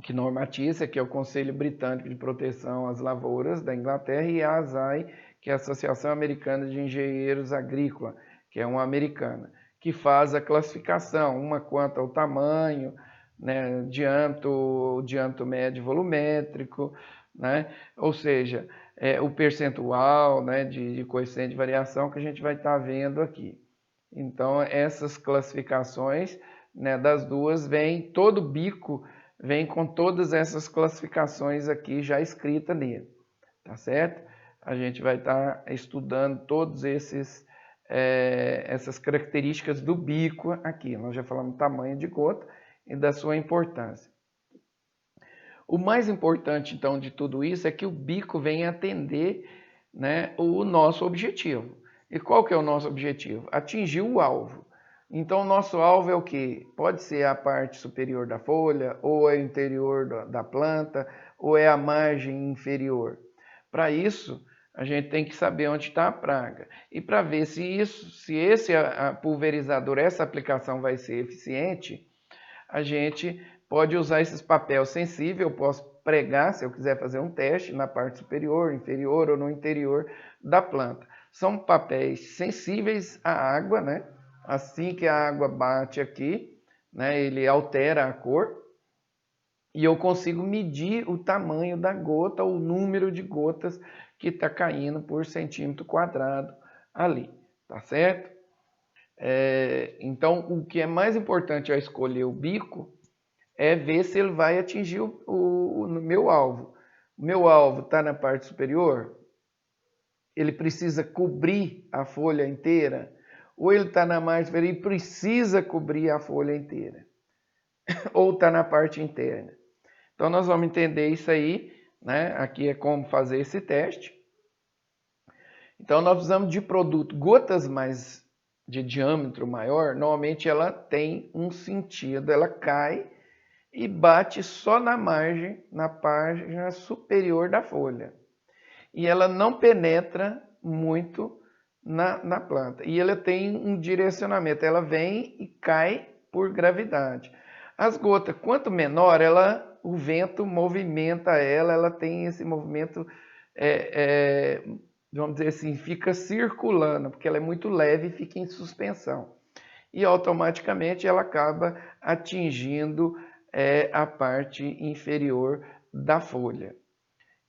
que normatiza, que é o Conselho Britânico de Proteção às Lavouras da Inglaterra, e a ASAI, que é a Associação Americana de Engenheiros Agrícolas, que é uma americana, que faz a classificação, uma quanto ao tamanho, né, diâmetro médio volumétrico, né, ou seja, o percentual, né, de coeficiente de variação que a gente vai estar vendo aqui. Então, essas classificações né, das duas vem, todo bico vem com todas essas classificações aqui já escrita nele, tá certo? A gente vai estar estudando todos essas características do bico aqui. Nós já falamos do tamanho de gota e da sua importância. O mais importante, então, de tudo isso é que o bico vem atender, né, o nosso objetivo. E qual que é o nosso objetivo? Atingir o alvo. Então, o nosso alvo é o quê? Pode ser a parte superior da folha, ou é o interior da planta, ou é a margem inferior. Para isso, a gente tem que saber onde está a praga. E para ver se esse pulverizador, essa aplicação vai ser eficiente, a gente pode usar esses papéis sensíveis. Eu posso pregar, se eu quiser fazer um teste, na parte superior, inferior ou no interior da planta. São papéis sensíveis à água, né? Assim que a água bate aqui, né, ele altera a cor e eu consigo medir o tamanho da gota, o número de gotas que está caindo por centímetro quadrado ali, tá certo? Então, o que é mais importante ao escolher o bico é ver se ele vai atingir o meu alvo. O meu alvo está na parte superior, ele precisa cobrir a folha inteira, ou ele está na margem superior e precisa cobrir a folha inteira, ou está na parte interna. Então, nós vamos entender isso aí, né? Aqui é como fazer esse teste. Então, nós precisamos de produto. Gotas mais de diâmetro maior, normalmente ela tem um sentido, ela cai e bate só na margem, na página superior da folha. E ela não penetra muito na planta. E ela tem um direcionamento, ela vem e cai por gravidade. As gotas, quanto menor, o vento movimenta ela tem esse movimento, vamos dizer assim, fica circulando, porque ela é muito leve e fica em suspensão. E automaticamente ela acaba atingindo a parte inferior da folha.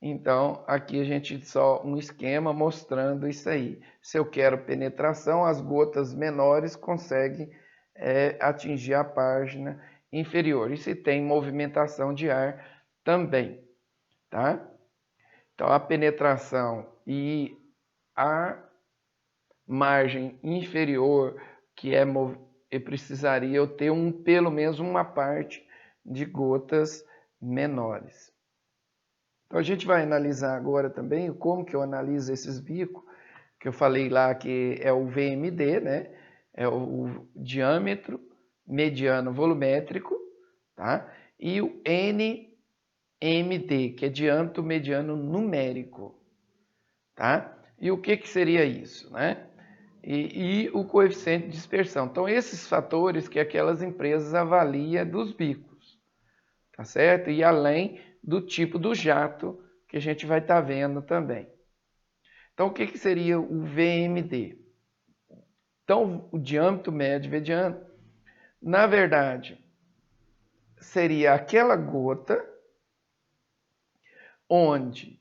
Então, aqui a gente só um esquema mostrando isso aí. Se eu quero penetração, as gotas menores conseguem atingir a página inferior. E se tem movimentação de ar também, tá? Então, a penetração e a margem inferior, que eu precisaria eu ter pelo menos uma parte de gotas menores. Então a gente vai analisar agora também como que eu analiso esses bicos, que eu falei lá que é o VMD, né? É o diâmetro mediano volumétrico, tá? E o NMD, que é diâmetro mediano numérico, tá? E o que seria isso, né? E o coeficiente de dispersão. Então, esses fatores que aquelas empresas avaliam dos bicos, tá certo? E além do tipo do jato que a gente vai estar vendo também. Então, o que seria o VMD? Então, o diâmetro médio mediano, na verdade, seria aquela gota onde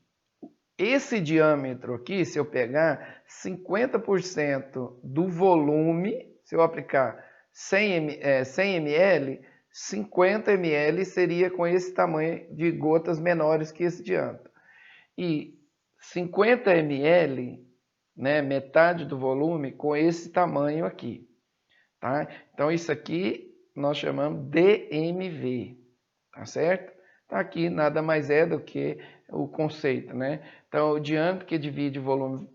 esse diâmetro aqui, se eu pegar 50% do volume, se eu aplicar 100 ml, 50 ml seria com esse tamanho de gotas menores que esse diâmetro. E 50 ml, né, metade do volume, com esse tamanho aqui. Tá? Então, isso aqui nós chamamos DMV, tá certo? Então, aqui nada mais é do que o conceito, né? Então, o diâmetro que divide o volume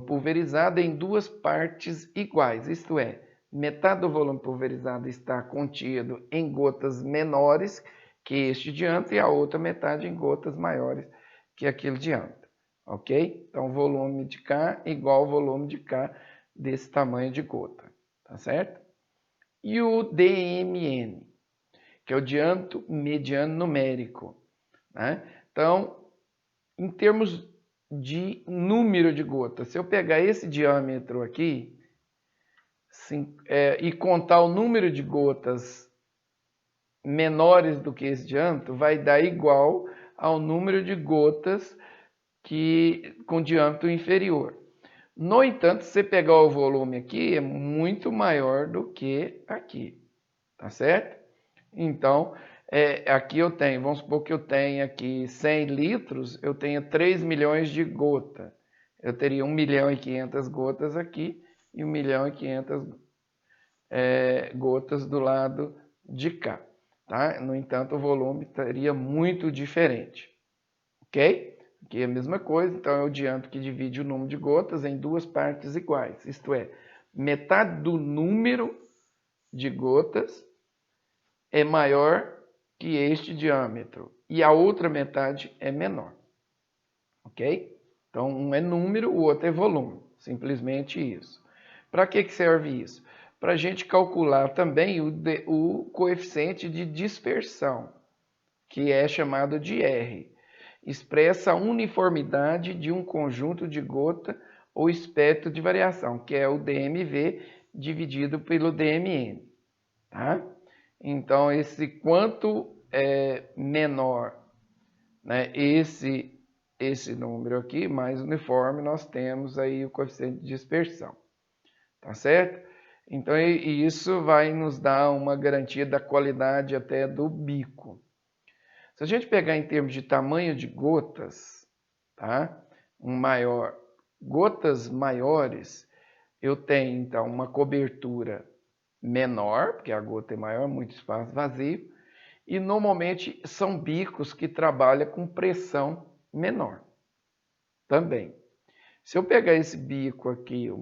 pulverizado em duas partes iguais, isto é, metade do volume pulverizado está contido em gotas menores que este diâmetro e a outra metade em gotas maiores que aquele diâmetro, ok? Então, volume de cá igual ao volume de cá desse tamanho de gota, tá certo? E o DMN, que é o diâmetro mediano numérico, né? Então, em termos de número de gotas, se eu pegar esse diâmetro aqui e contar o número de gotas menores do que esse diâmetro, vai dar igual ao número de gotas com diâmetro inferior. No entanto, se você pegar o volume aqui, é muito maior do que aqui, tá certo? Então, aqui eu tenho, vamos supor que eu tenho aqui 100 litros, eu tenho 3 milhões de gota. Eu teria 1 milhão e 500 gotas aqui e 1 milhão e 500 gotas do lado de cá. Tá? No entanto, o volume estaria muito diferente. Ok? Aqui é a mesma coisa, então eu adianto que divide o número de gotas em duas partes iguais. Isto é, metade do número de gotas é maior que este diâmetro e a outra metade é menor. Ok? Então, um é número, o outro é volume. Simplesmente isso. Para que serve isso? Para a gente calcular também o coeficiente de dispersão, que é chamado de R. Expressa a uniformidade de um conjunto de gota ou espectro de variação, que é o DMV dividido pelo DMN. Tá? Então, esse quanto é menor, né, esse número aqui, mais uniforme, nós temos aí o coeficiente de dispersão. Tá certo? Então, isso vai nos dar uma garantia da qualidade até do bico. Se a gente pegar em termos de tamanho de gotas, tá? Gotas maiores, eu tenho então uma cobertura menor, porque a gota é maior, muito espaço vazio, e normalmente são bicos que trabalham com pressão menor também. Se eu pegar esse bico aqui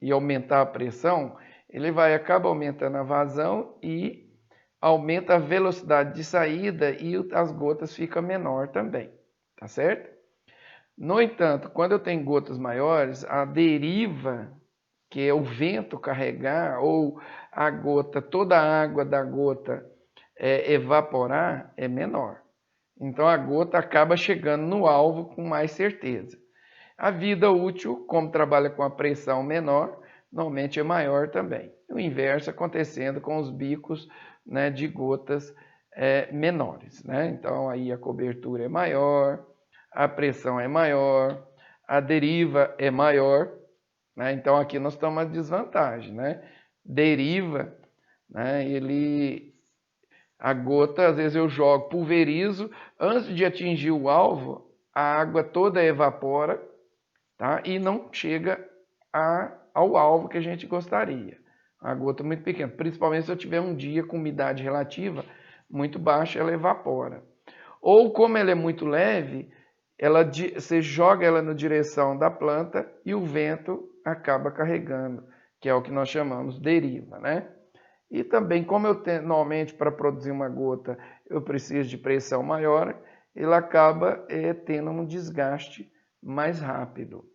e aumentar a pressão, ele acaba aumentando a vazão e aumenta a velocidade de saída e as gotas ficam menor também, tá certo? No entanto, quando eu tenho gotas maiores, a deriva, que é o vento carregar, ou a gota, toda a água da gota evaporar, é menor. Então a gota acaba chegando no alvo com mais certeza. A vida útil, como trabalha com a pressão menor, normalmente é maior também. O inverso acontecendo com os bicos, né, de gotas menores. Né? Então aí a cobertura é maior, a pressão é maior, a deriva é maior. Né? Então aqui nós estamos uma desvantagem. Né? Deriva, né, a gota, às vezes eu jogo, pulverizo, antes de atingir o alvo, a água toda evapora, tá? E não chega ao alvo que a gente gostaria. A gota muito pequena, principalmente se eu tiver um dia com umidade relativa muito baixa, ela evapora. Ou como ela é muito leve, você joga ela na direção da planta e o vento acaba carregando, que é o que nós chamamos deriva, né? E também, como normalmente para produzir uma gota eu preciso de pressão maior, ele acaba tendo um desgaste mais rápido.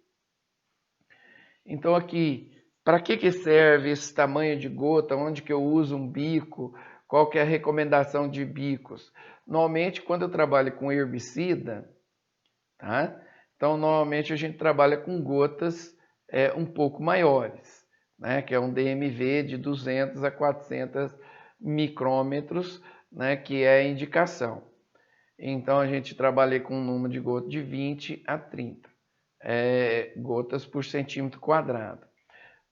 Então aqui, para que serve esse tamanho de gota? Onde que eu uso um bico? Qual que é a recomendação de bicos? Normalmente, quando eu trabalho com herbicida, tá? Então normalmente a gente trabalha com gotas um pouco maiores, né? Que é um DMV de 200 a 400 micrômetros, né? Que é a indicação. Então a gente trabalha com um número de gotas de 20 a 30 gotas por centímetro quadrado.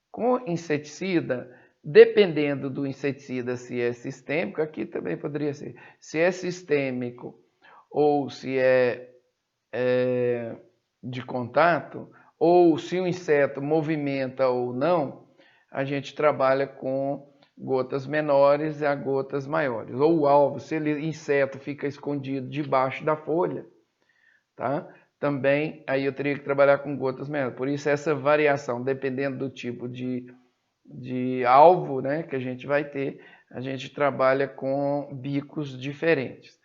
Com inseticida, dependendo do inseticida, se é sistêmico, aqui também poderia ser, se é sistêmico ou se é de contato, ou se o inseto movimenta ou não, a gente trabalha com gotas menores a gotas maiores. Ou o alvo, se o inseto fica escondido debaixo da folha, tá? Também aí eu teria que trabalhar com gotas menores. Por isso essa variação, dependendo do tipo de alvo, né, que a gente vai ter, a gente trabalha com bicos diferentes.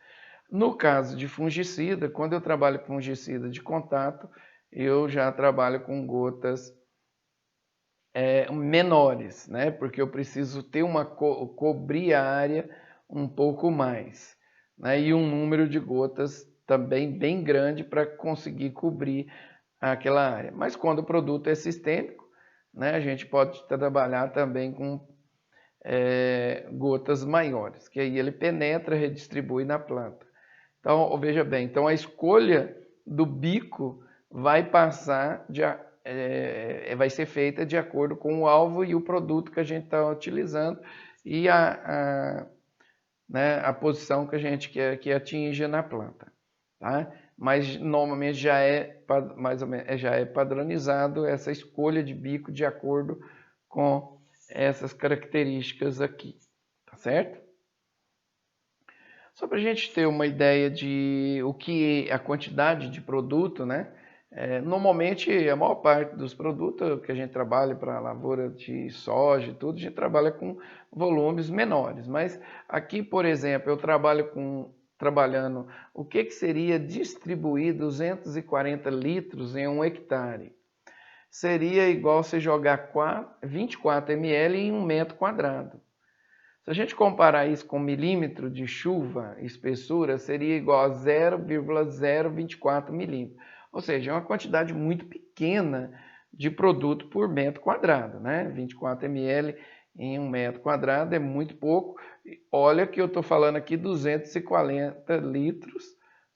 No caso de fungicida, quando eu trabalho com fungicida de contato, eu já trabalho com gotas menores, né? Porque eu preciso ter cobrir a área um pouco mais, né? E um número de gotas também bem grande para conseguir cobrir aquela área. Mas quando o produto é sistêmico, né, a gente pode trabalhar também com gotas maiores, que aí ele penetra, redistribui na planta. Então, veja bem, então a escolha do bico vai passar vai ser feita de acordo com o alvo e o produto que a gente está utilizando e né, a posição que a gente quer que atinja na planta. Tá? Mas normalmente já é mais ou menos, já é padronizado essa escolha de bico de acordo com essas características aqui, tá certo? Só para a gente ter uma ideia de o que a quantidade de produto, né? Normalmente a maior parte dos produtos que a gente trabalha para lavoura de soja e tudo, a gente trabalha com volumes menores. Mas aqui, por exemplo, eu trabalhando o que seria distribuir 240 litros em 1 hectare. Seria igual você jogar 24 ml em 1 metro quadrado. Se a gente comparar isso com milímetro de chuva, espessura, seria igual a 0,024 milímetros. Ou seja, é uma quantidade muito pequena de produto por metro quadrado, né? 24 ml em 1 metro quadrado é muito pouco. Olha que eu estou falando aqui 240 litros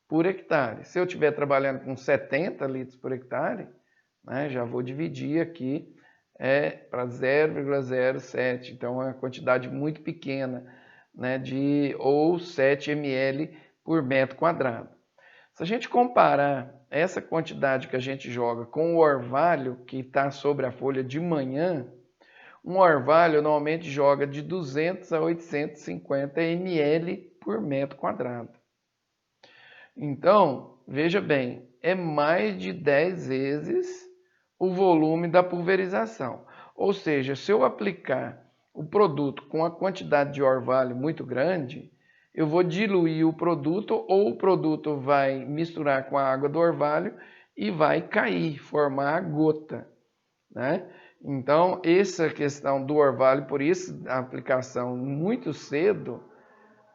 por hectare. Se eu estiver trabalhando com 70 litros por hectare, né, já vou dividir aqui para 0,07, então é uma quantidade muito pequena, né, ou 7 ml por metro quadrado. Se a gente comparar essa quantidade que a gente joga com o orvalho que está sobre a folha de manhã, um orvalho normalmente joga de 200 a 850 ml por metro quadrado. Então, veja bem, é mais de 10 vezes o volume da pulverização. Ou seja, se eu aplicar o produto com a quantidade de orvalho muito grande, eu vou diluir o produto ou o produto vai misturar com a água do orvalho e vai cair, formar a gota, né? Então, essa questão do orvalho, por isso a aplicação muito cedo,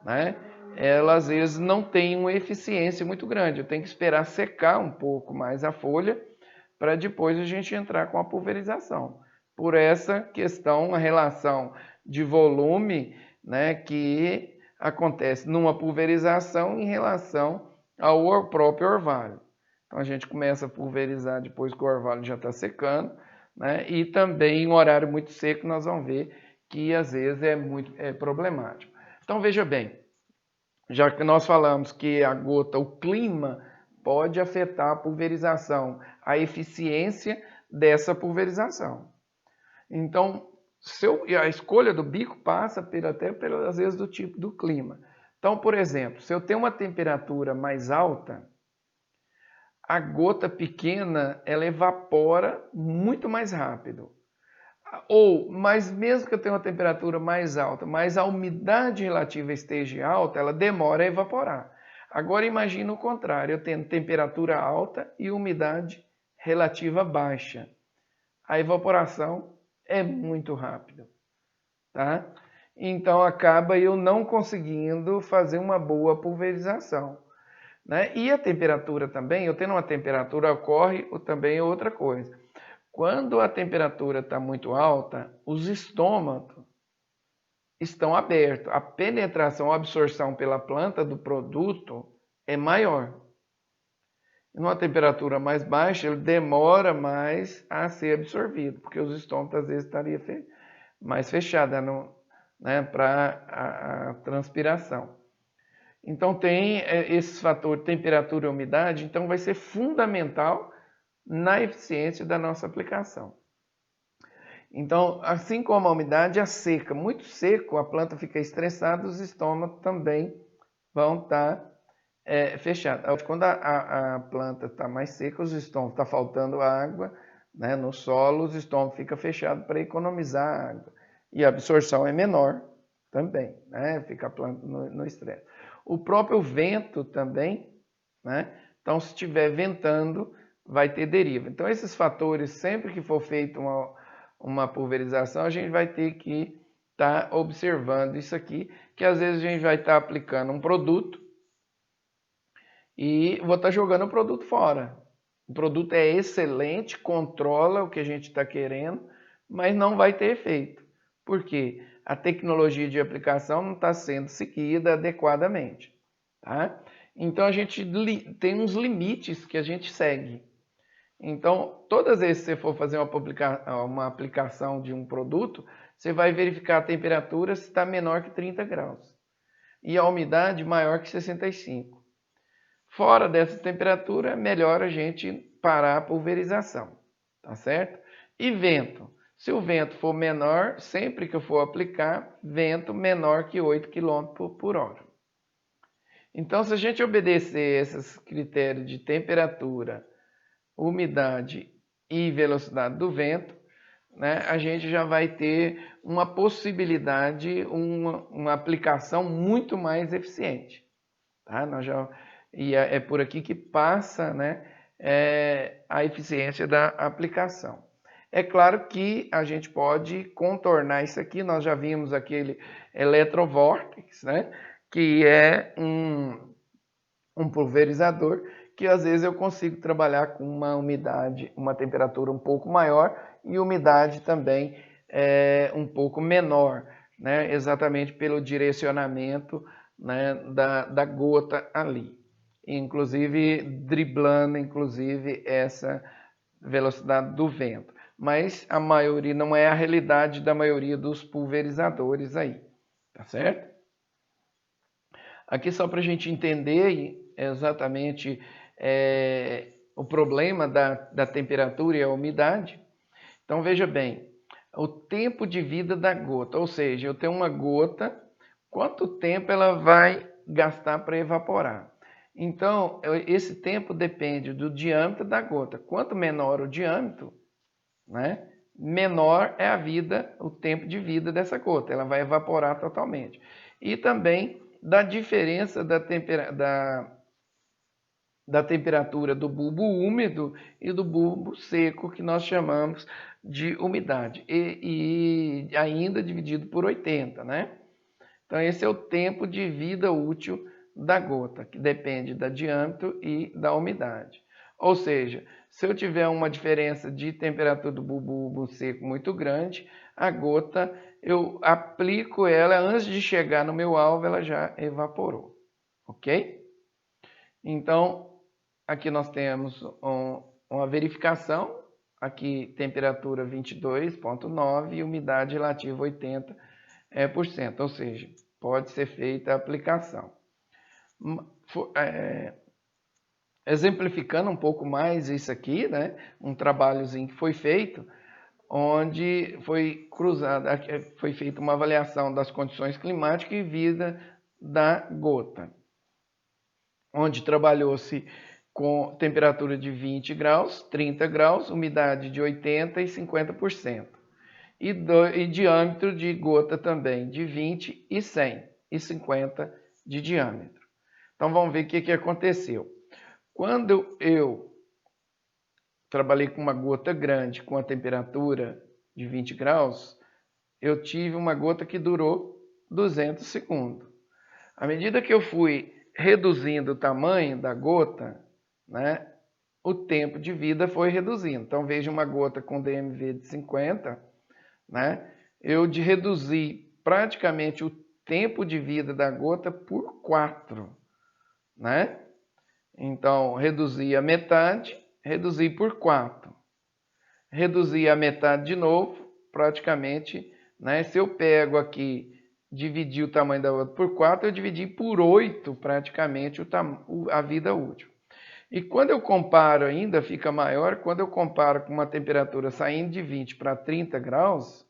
né? Ela às vezes não tem uma eficiência muito grande. Eu tenho que esperar secar um pouco mais a folha para depois a gente entrar com a pulverização. Por essa questão, a relação de volume, né, que acontece numa pulverização em relação ao próprio orvalho. Então a gente começa a pulverizar depois que o orvalho já está secando, né, e também em horário muito seco nós vamos ver que às vezes é problemático. Então veja bem, já que nós falamos que a gota, o clima, pode afetar a pulverização, a eficiência dessa pulverização. Então, a escolha do bico passa até às vezes do tipo do clima. Então, por exemplo, se eu tenho uma temperatura mais alta, a gota pequena ela evapora muito mais rápido. Mas mesmo que eu tenha uma temperatura mais alta, mas a umidade relativa esteja alta, ela demora a evaporar. Agora imagine o contrário, eu tenho temperatura alta e umidade relativa baixa. A evaporação é muito rápida, tá? Então acaba eu não conseguindo fazer uma boa pulverização, né? E a temperatura também, eu tendo uma temperatura, ocorre também outra coisa. Quando a temperatura está muito alta, os estômatos estão abertos. A penetração, a absorção pela planta do produto é maior. Numa temperatura mais baixa, ele demora mais a ser absorvido, porque os estômatos às vezes estariam mais fechados, né, para a transpiração. Então tem esse fator temperatura e umidade, então vai ser fundamental na eficiência da nossa aplicação. Então, assim como a umidade, a seca, muito seco, a planta fica estressada, os estômatos também vão estar fechados. Quando a planta está mais seca, os estômatos, está faltando água, né, no solo, os estômatos ficam fechados para economizar água. E a absorção é menor também, né, fica a planta no estresse. O próprio vento também, né, então se estiver ventando, vai ter deriva. Então, esses fatores, sempre que for feita uma pulverização, a gente vai ter que estar observando isso aqui, que às vezes a gente vai estar aplicando um produto e vou estar jogando o produto fora. O produto é excelente, controla o que a gente está querendo, mas não vai ter efeito. Por quê? A tecnologia de aplicação não está sendo seguida adequadamente. Tá? Então, a gente tem uns limites que a gente segue. Então, todas as vezes que você for fazer uma aplicação de um produto, você vai verificar a temperatura se está menor que 30 graus e a umidade maior que 65. Fora dessa temperatura, é melhor a gente parar a pulverização, tá certo? E vento. Se o vento for menor, sempre que eu for aplicar, vento menor que 8 km por hora. Então, se a gente obedecer esses critérios de temperatura, umidade e velocidade do vento, né, a gente já vai ter uma possibilidade, uma aplicação muito mais eficiente. Tá? E é por aqui que passa, né, a eficiência da aplicação. É claro que a gente pode contornar isso aqui, nós já vimos aquele eletrovórtex, né, que é um pulverizador que às vezes eu consigo trabalhar com uma umidade, uma temperatura um pouco maior e umidade também um pouco menor, né? Exatamente pelo direcionamento, né, da gota ali. Inclusive driblando essa velocidade do vento. Mas a maioria não é a realidade da maioria dos pulverizadores aí, tá certo? Aqui só para a gente entender exatamente o problema da temperatura e a umidade. Então veja bem, o tempo de vida da gota, ou seja, eu tenho uma gota, quanto tempo ela vai gastar para evaporar? Então, esse tempo depende do diâmetro da gota. Quanto menor o diâmetro, né, menor é o tempo de vida dessa gota. Ela vai evaporar totalmente. E também da diferença da temperatura do bulbo úmido e do bulbo seco, que nós chamamos de umidade. E ainda dividido por 80, né? Então, esse é o tempo de vida útil da gota, que depende do diâmetro e da umidade. Ou seja, se eu tiver uma diferença de temperatura do bulbo seco muito grande, a gota, eu aplico ela, antes de chegar no meu alvo, ela já evaporou. Ok? Então, aqui nós temos uma verificação, aqui temperatura 22,9 e umidade relativa 80%, ou seja, pode ser feita a aplicação. Exemplificando um pouco mais isso aqui, né, um trabalhozinho que foi feito, onde foi feita uma avaliação das condições climáticas e vida da gota, onde trabalhou-se com temperatura de 20 graus, 30 graus, umidade de 80% e 50%. E diâmetro de gota também de 20 e 100 e 50 de diâmetro. Então vamos ver o que aconteceu. Quando eu trabalhei com uma gota grande com a temperatura de 20 graus, eu tive uma gota que durou 200 segundos. À medida que eu fui reduzindo o tamanho da gota, né, o tempo de vida foi reduzindo. Então veja uma gota com DMV de 50, né, eu reduzi praticamente o tempo de vida da gota por 4, né? Então reduzi a metade, reduzi por 4. Reduzi a metade de novo, praticamente, né? Se eu pego aqui, dividir o tamanho da outra por 4, eu dividi por 8 praticamente a vida útil. E quando eu comparo ainda, fica maior, quando eu comparo com uma temperatura saindo de 20 para 30 graus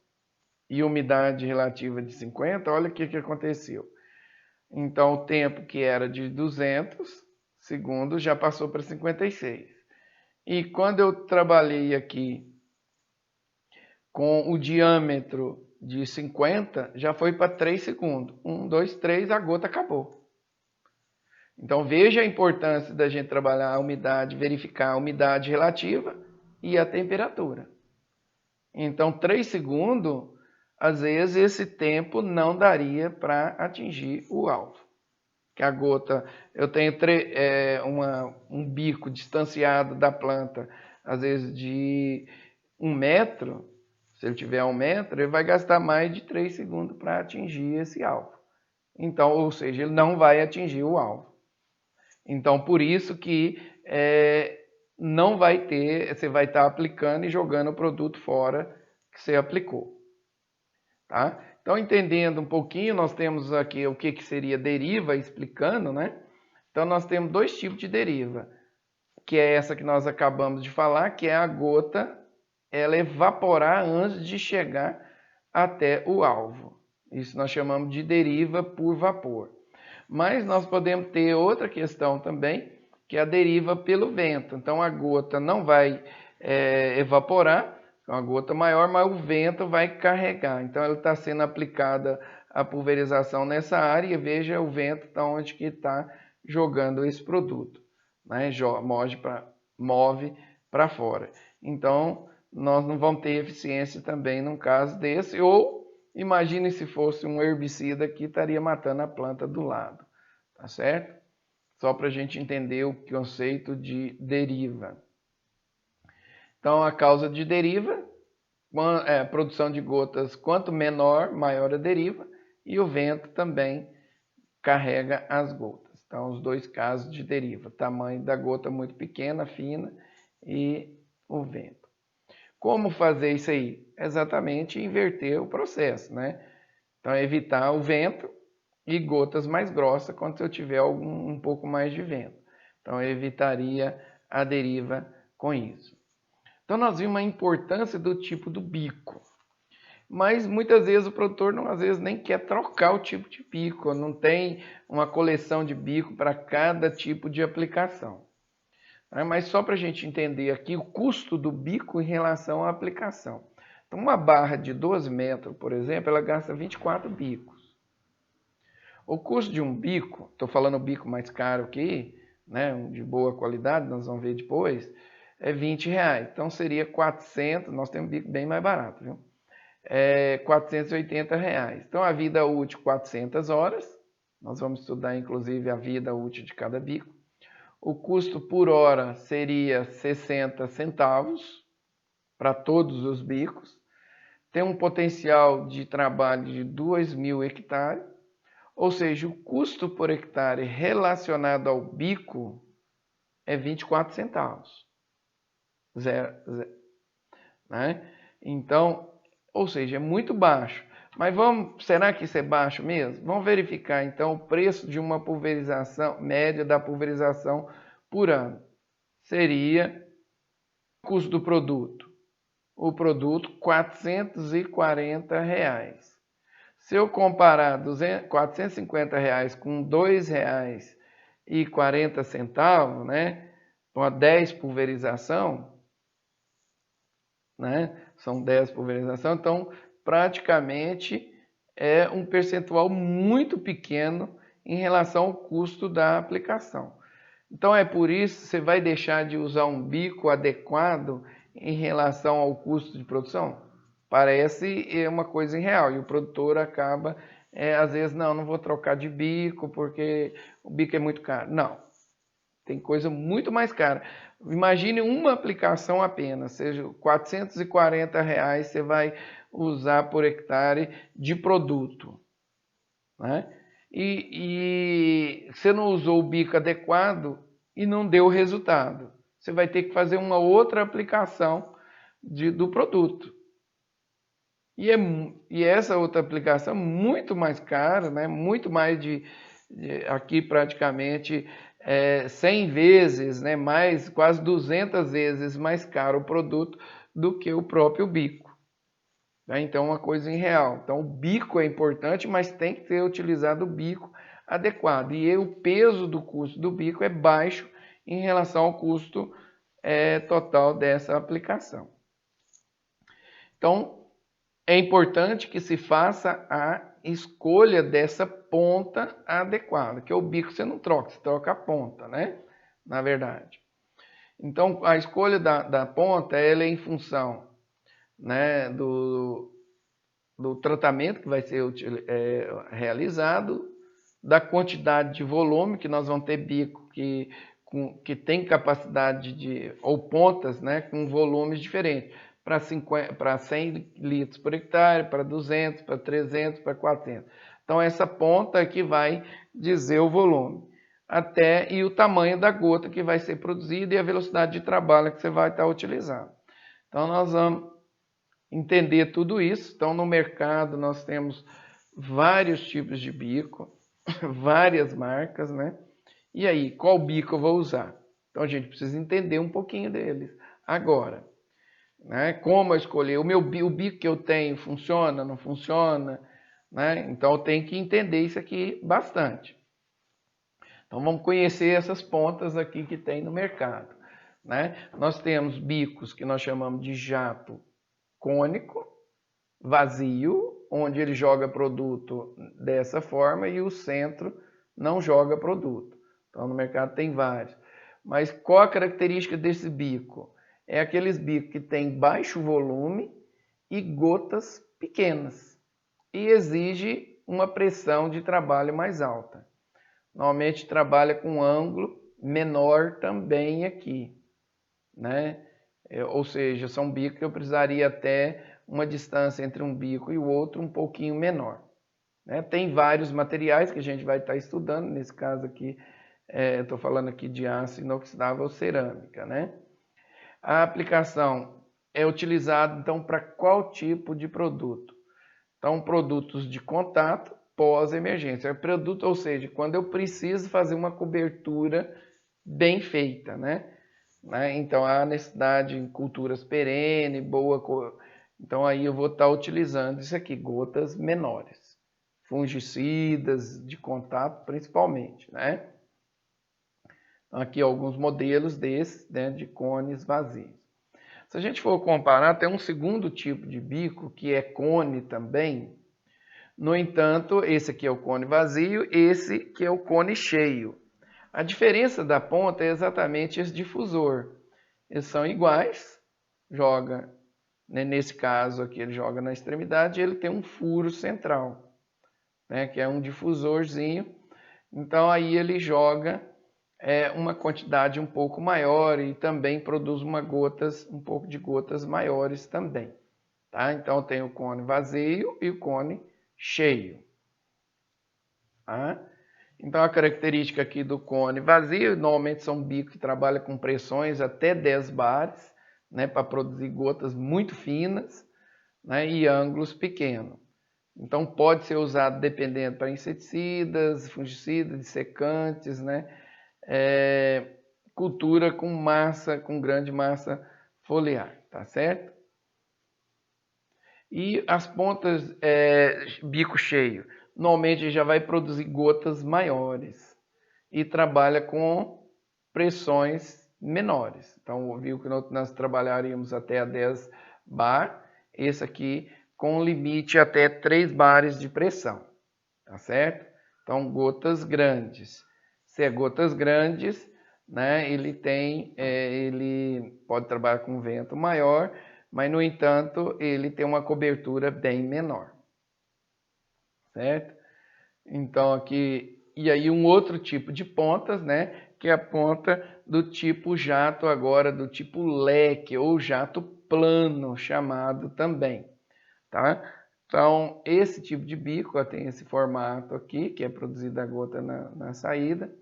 e umidade relativa de 50, olha o que aconteceu. Então o tempo que era de 200 segundos já passou para 56. E quando eu trabalhei aqui com o diâmetro de 50, já foi para 3 segundos. 1, 2, 3, a gota acabou. Então veja a importância da gente trabalhar a umidade, verificar a umidade relativa e a temperatura. Então 3 segundos, às vezes esse tempo não daria para atingir o alvo. Que a gota, eu tenho um bico distanciado da planta, às vezes de 1 metro. Se ele tiver 1 metro, ele vai gastar mais de 3 segundos para atingir esse alvo. Então, ou seja, ele não vai atingir o alvo. Então, por isso que não vai ter, você vai estar aplicando e jogando o produto fora que você aplicou. Tá? Então, entendendo um pouquinho, nós temos aqui o que seria deriva, explicando, né? Então, nós temos dois tipos de deriva, que é essa que nós acabamos de falar, que é a gota, ela evaporar antes de chegar até o alvo. Isso nós chamamos de deriva por vapor. Mas nós podemos ter outra questão também, que é a deriva pelo vento. Então, a gota não vai evaporar, é uma gota maior, mas o vento vai carregar. Então, ela está sendo aplicada a pulverização nessa área e veja o vento tá onde que está jogando esse produto, né? Move para fora. Então, nós não vamos ter eficiência também num caso desse, ou imagine se fosse um herbicida que estaria matando a planta do lado, tá certo? Só para a gente entender o conceito de deriva. Então, a causa de deriva, a produção de gotas, quanto menor, maior a deriva, e o vento também carrega as gotas. Então, os dois casos de deriva, tamanho da gota muito pequena, fina, e o vento. Como fazer isso aí? Exatamente inverter o processo, né? Então, evitar o vento e gotas mais grossas quando eu tiver um pouco mais de vento. Então, eu evitaria a deriva com isso. Então, nós vimos a importância do tipo do bico. Mas muitas vezes o produtor às vezes nem quer trocar o tipo de bico, não tem uma coleção de bico para cada tipo de aplicação. Mas só para a gente entender aqui o custo do bico em relação à aplicação. Então, uma barra de 12 metros, por exemplo, ela gasta 24 bicos. O custo de um bico, estou falando o bico mais caro aqui, né, de boa qualidade, nós vamos ver depois, é R$20. Então seria 400, nós temos um bico bem mais barato, viu? R$480. Então a vida útil 400 horas, nós vamos estudar inclusive a vida útil de cada bico. O custo por hora seria 60 centavos para todos os bicos. Tem um potencial de trabalho de 2.000 hectares, ou seja, o custo por hectare relacionado ao bico é 24 centavos. Né? Então, ou seja, é muito baixo. Mas será que isso é baixo mesmo? Vamos verificar então o preço de uma pulverização, média da pulverização por ano. Seria o custo do produto. O produto, R$440. Se eu comparar R$450 com R$2,40, né, com 10 pulverização, né, são 10 pulverização, então praticamente é um percentual muito pequeno em relação ao custo da aplicação. Então é por isso que você vai deixar de usar um bico adequado em relação ao custo de produção? Parece uma coisa irreal e o produtor acaba, às vezes, não vou trocar de bico porque o bico é muito caro. Não, tem coisa muito mais cara. Imagine uma aplicação apenas, seja R$440 você vai usar por hectare de produto, né? E você não usou o bico adequado e não deu resultado. Você vai ter que fazer uma outra aplicação do produto. E essa outra aplicação é muito mais cara, né? Muito mais aqui praticamente 100 vezes, né? Mais, quase 200 vezes mais caro o produto do que o próprio bico. Então, uma coisa irreal. Então, o bico é importante, mas tem que ser utilizado o bico adequado. E o peso do custo do bico é baixo em relação ao custo total dessa aplicação. Então, é importante que se faça a escolha dessa ponta adequada, que o bico você não troca, você troca a ponta, né? Na verdade. Então, a escolha da ponta ela é em função, né, do tratamento que vai ser realizado, da quantidade de volume, que nós vamos ter bico que tem capacidade ou pontas, né, com volumes diferentes, para 100 litros por hectare, para 200, para 300, para 400. Então, essa ponta aqui vai dizer o volume. e o tamanho da gota que vai ser produzida e a velocidade de trabalho que você vai estar utilizando. Então nós vamos entender tudo isso. Então no mercado nós temos vários tipos de bico, várias marcas, né? E aí, qual bico eu vou usar? Então a gente precisa entender um pouquinho deles. Agora, né? Como eu escolher? O bico que eu tenho funciona, não funciona? Né? Então eu tenho que entender isso aqui bastante. Então vamos conhecer essas pontas aqui que tem no mercado. Né? Nós temos bicos que nós chamamos de jato cônico, vazio, onde ele joga produto dessa forma e o centro não joga produto. Então no mercado tem vários. Mas qual a característica desse bico? É aqueles bicos que tem baixo volume e gotas pequenas e exige uma pressão de trabalho mais alta. Normalmente trabalha com ângulo menor também aqui, né? Ou seja, são bicos que eu precisaria até uma distância entre um bico e o outro um pouquinho menor. Né? Tem vários materiais que a gente vai estar estudando, nesse caso aqui, estou falando aqui de aço inoxidável cerâmica. Né? A aplicação é utilizada então para qual tipo de produto? Então, produtos de contato pós-emergência. É produto, ou seja, quando eu preciso fazer uma cobertura bem feita, né? Então, há necessidade em culturas perenes, então aí eu vou estar utilizando isso aqui, gotas menores, fungicidas de contato principalmente, né? Então, aqui alguns modelos desses, né, de cones vazios. Se a gente for comparar, tem um segundo tipo de bico que é cone também. No entanto, esse aqui é o cone vazio, esse que é o cone cheio. A diferença da ponta é exatamente esse difusor. Eles são iguais, joga, né, nesse caso aqui ele joga na extremidade, ele tem um furo central, né, que é um difusorzinho. Então aí ele joga uma quantidade um pouco maior e também produz um pouco de gotas maiores também. Tá? Então tem o cone vazio e o cone cheio. Tá? Então a característica aqui do cone vazio, normalmente são bicos que trabalham com pressões até 10 bares, né, para produzir gotas muito finas, né, e ângulos pequenos. Então pode ser usado dependendo para inseticidas, fungicidas, dissecantes, né, cultura com grande massa foliar, tá certo? E as pontas bico cheio, normalmente já vai produzir gotas maiores e trabalha com pressões menores. Então, viu que nós trabalharíamos até a 10 bar, esse aqui com limite até 3 bares de pressão, tá certo? Então, gotas grandes. Se é gotas grandes, né, ele pode trabalhar com vento maior, mas no entanto, ele tem uma cobertura bem menor. Certo? Então aqui, e aí um outro tipo de pontas, né, que é a ponta do tipo jato agora, do tipo leque ou jato plano, chamado também, tá? Então, esse tipo de bico ó, tem esse formato aqui, que é produzido a gota na saída.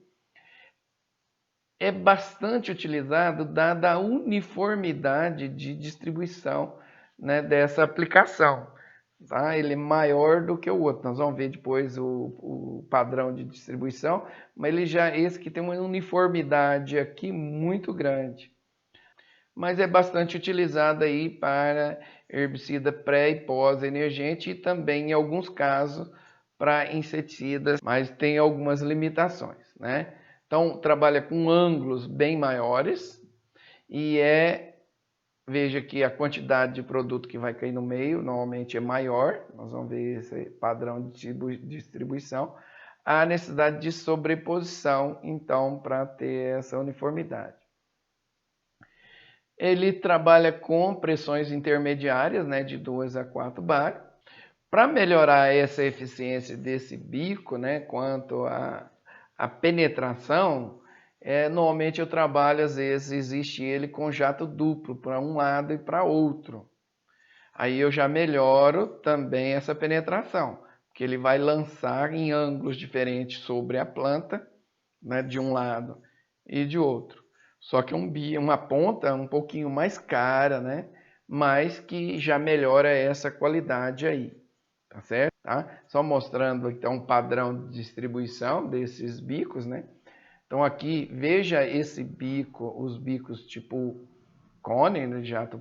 É bastante utilizado dada a uniformidade de distribuição, né, dessa aplicação. Tá? Ele é maior do que o outro. Nós vamos ver depois o padrão de distribuição, mas esse que tem uma uniformidade aqui muito grande. Mas é bastante utilizado aí para herbicida pré e pós-emergente e também em alguns casos para inseticidas, mas tem algumas limitações, né? Então trabalha com ângulos bem maiores e veja que a quantidade de produto que vai cair no meio normalmente é maior, nós vamos ver esse padrão de distribuição. Há necessidade de sobreposição, então, para ter essa uniformidade. Ele trabalha com pressões intermediárias, né, de 2 a 4 bar. Para melhorar essa eficiência desse bico, né, quanto à penetração, normalmente eu trabalho, às vezes, existe ele com jato duplo, para um lado e para outro. Aí eu já melhoro também essa penetração, porque ele vai lançar em ângulos diferentes sobre a planta, né, de um lado e de outro. Só que uma ponta um pouquinho mais cara, né, mas que já melhora essa qualidade aí, tá certo? Tá? Só mostrando então um padrão de distribuição desses bicos, né? Então aqui veja esse bico, os bicos tipo cone, né, de jato,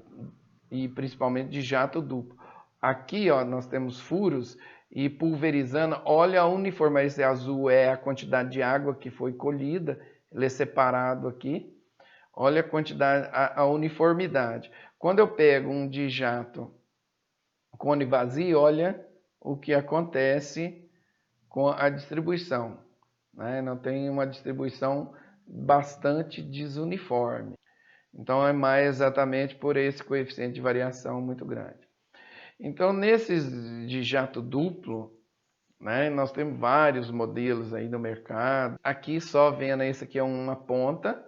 e principalmente de jato duplo. Aqui, ó, nós temos furos e pulverizando, olha a uniformidade, esse azul é a quantidade de água que foi colhida, ele é separado aqui. Olha a quantidade, a uniformidade. Quando eu pego um de jato cone vazio, olha o que acontece com a distribuição, né? Não tem uma distribuição bastante desuniforme. Então é mais exatamente por esse coeficiente de variação muito grande. Então nesses de jato duplo, né, nós temos vários modelos aí no mercado. Aqui só vendo, esse aqui é uma ponta,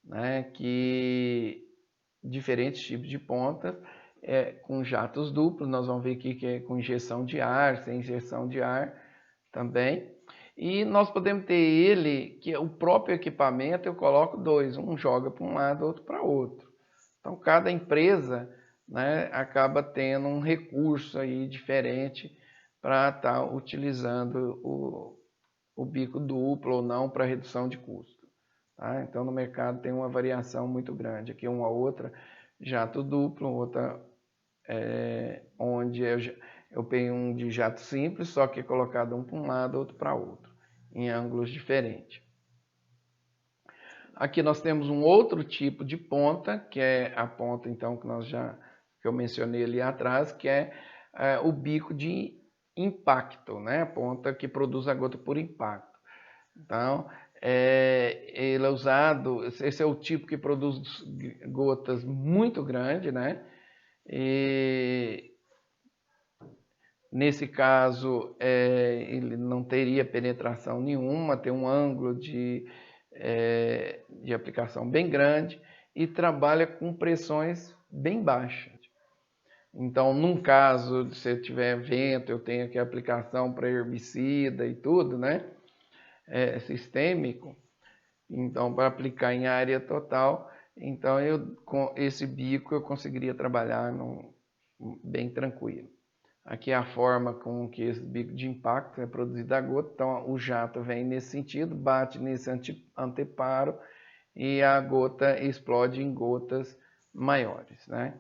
né, que diferentes tipos de pontas, com jatos duplos. Nós vamos ver aqui que é com injeção de ar, sem injeção de ar também. E nós podemos ter ele, que é o próprio equipamento, eu coloco dois, um joga para um lado, outro para outro. Então cada empresa, né, acaba tendo um recurso aí diferente para estar utilizando o bico duplo ou não para redução de custo. Tá? Então no mercado tem uma variação muito grande. Aqui uma outra, jato duplo, outra onde eu tenho um de jato simples, só que é colocado um para um lado, outro para outro, em ângulos diferentes. Aqui nós temos um outro tipo de ponta, que é a ponta então que eu mencionei ali atrás, que é o bico de impacto, né? A ponta que produz a gota por impacto. Então, ele é usado, esse é o tipo que produz gotas muito grandes, né? E nesse caso, ele não teria penetração nenhuma, tem um ângulo de aplicação bem grande e trabalha com pressões bem baixas. Então, num caso, se tiver vento, eu tenho aqui a aplicação para herbicida e tudo, né? Sistêmico. Então, para aplicar em área total, então com esse bico eu conseguiria trabalhar bem tranquilo. Aqui é a forma com que esse bico de impacto é produzido a gota. Então o jato vem nesse sentido, bate nesse anteparo e a gota explode em gotas maiores, né?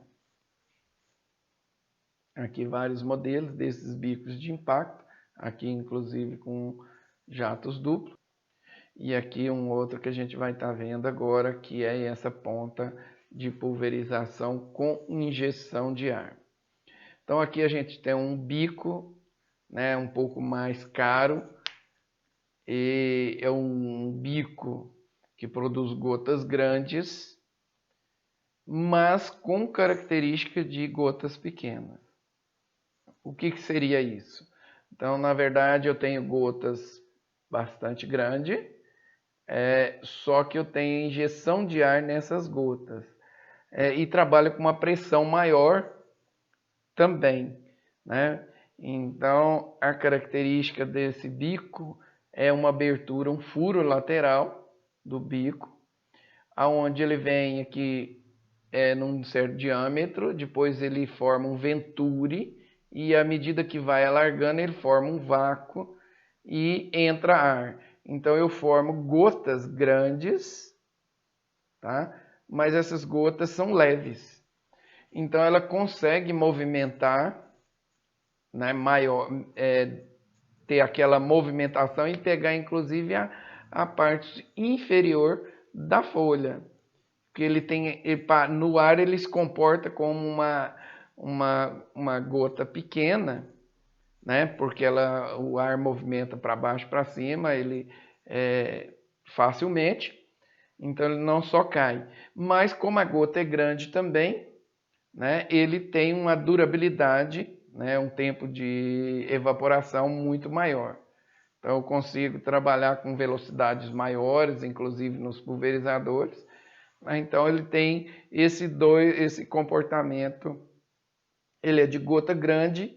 Aqui vários modelos desses bicos de impacto, aqui inclusive com jatos duplos. E aqui um outro que a gente vai estar vendo agora, que é essa ponta de pulverização com injeção de ar. Então aqui a gente tem um bico, né, um pouco mais caro, e é um bico que produz gotas grandes, mas com característica de gotas pequenas. O que seria isso? Então, na verdade, eu tenho gotas bastante grandes, só que eu tenho injeção de ar nessas gotas. E trabalho com uma pressão maior também, né? Então, a característica desse bico é uma abertura, um furo lateral do bico, aonde ele vem aqui num certo diâmetro, depois ele forma um venture e à medida que vai alargando ele forma um vácuo e entra ar. Então eu formo gotas grandes, tá? Mas essas gotas são leves. Então ela consegue movimentar, né, maior, ter aquela movimentação e pegar inclusive a parte inferior da folha. Porque no ar ele se comporta como uma gota pequena, né? Porque o ar movimenta para baixo para cima, ele facilmente, então ele não só cai. Mas como a gota é grande também, né, ele tem uma durabilidade, né, um tempo de evaporação muito maior. Então eu consigo trabalhar com velocidades maiores, inclusive nos pulverizadores. Então ele tem esse comportamento, ele é de gota grande,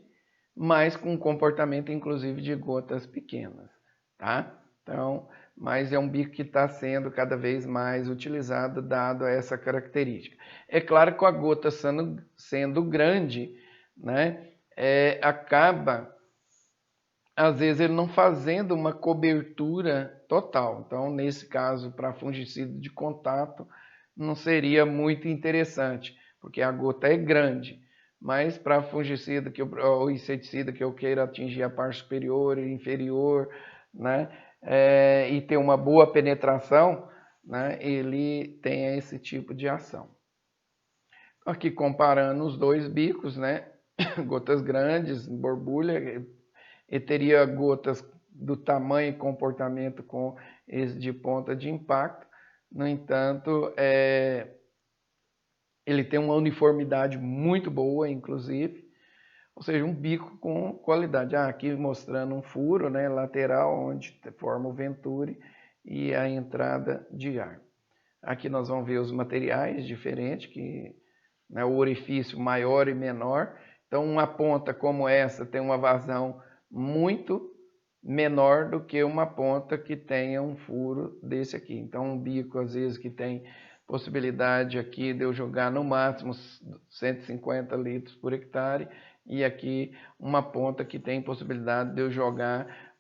mas com comportamento inclusive de gotas pequenas, tá? Então mas é um bico que está sendo cada vez mais utilizado, dado essa característica. É claro que com a gota sendo grande, né, acaba, às vezes, ele não fazendo uma cobertura total. Então, nesse caso, para fungicida de contato, não seria muito interessante, porque a gota é grande. Mas para fungicida ou inseticida que eu queira atingir a parte superior e inferior, né, e ter uma boa penetração, né, ele tem esse tipo de ação. Aqui comparando os dois bicos, né, gotas grandes, borbulha, e teria gotas do tamanho e comportamento com esse de ponta de impacto. No entanto, ele tem uma uniformidade muito boa, inclusive, ou seja, um bico com qualidade. Aqui mostrando um furo, né, lateral, onde forma o venturi e a entrada de ar. Aqui nós vamos ver os materiais diferentes, que, né, o orifício maior e menor. Então, uma ponta como essa tem uma vazão muito menor do que uma ponta que tenha um furo desse aqui. Então, um bico, às vezes, que tem possibilidade aqui de eu jogar no máximo 150 litros por hectare, e aqui uma ponta que tem possibilidade de eu jogar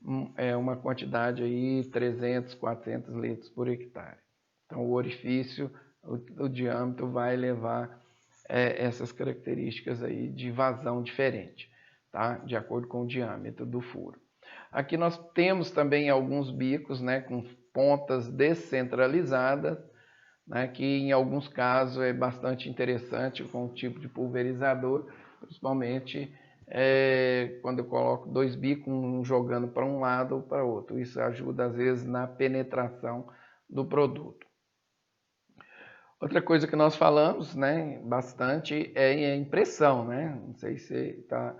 uma quantidade aí 300, 400 litros por hectare. Então, o orifício, o diâmetro vai levar essas características aí de vazão diferente, tá? De acordo com o diâmetro do furo. Aqui nós temos também alguns bicos, né, com pontas descentralizadas, né, que em alguns casos é bastante interessante com o tipo de pulverizador, principalmente quando eu coloco dois bicos, um jogando para um lado ou para outro. Isso ajuda às vezes na penetração do produto. Outra coisa que nós falamos, né, bastante é a impressão, né? Não sei se tá.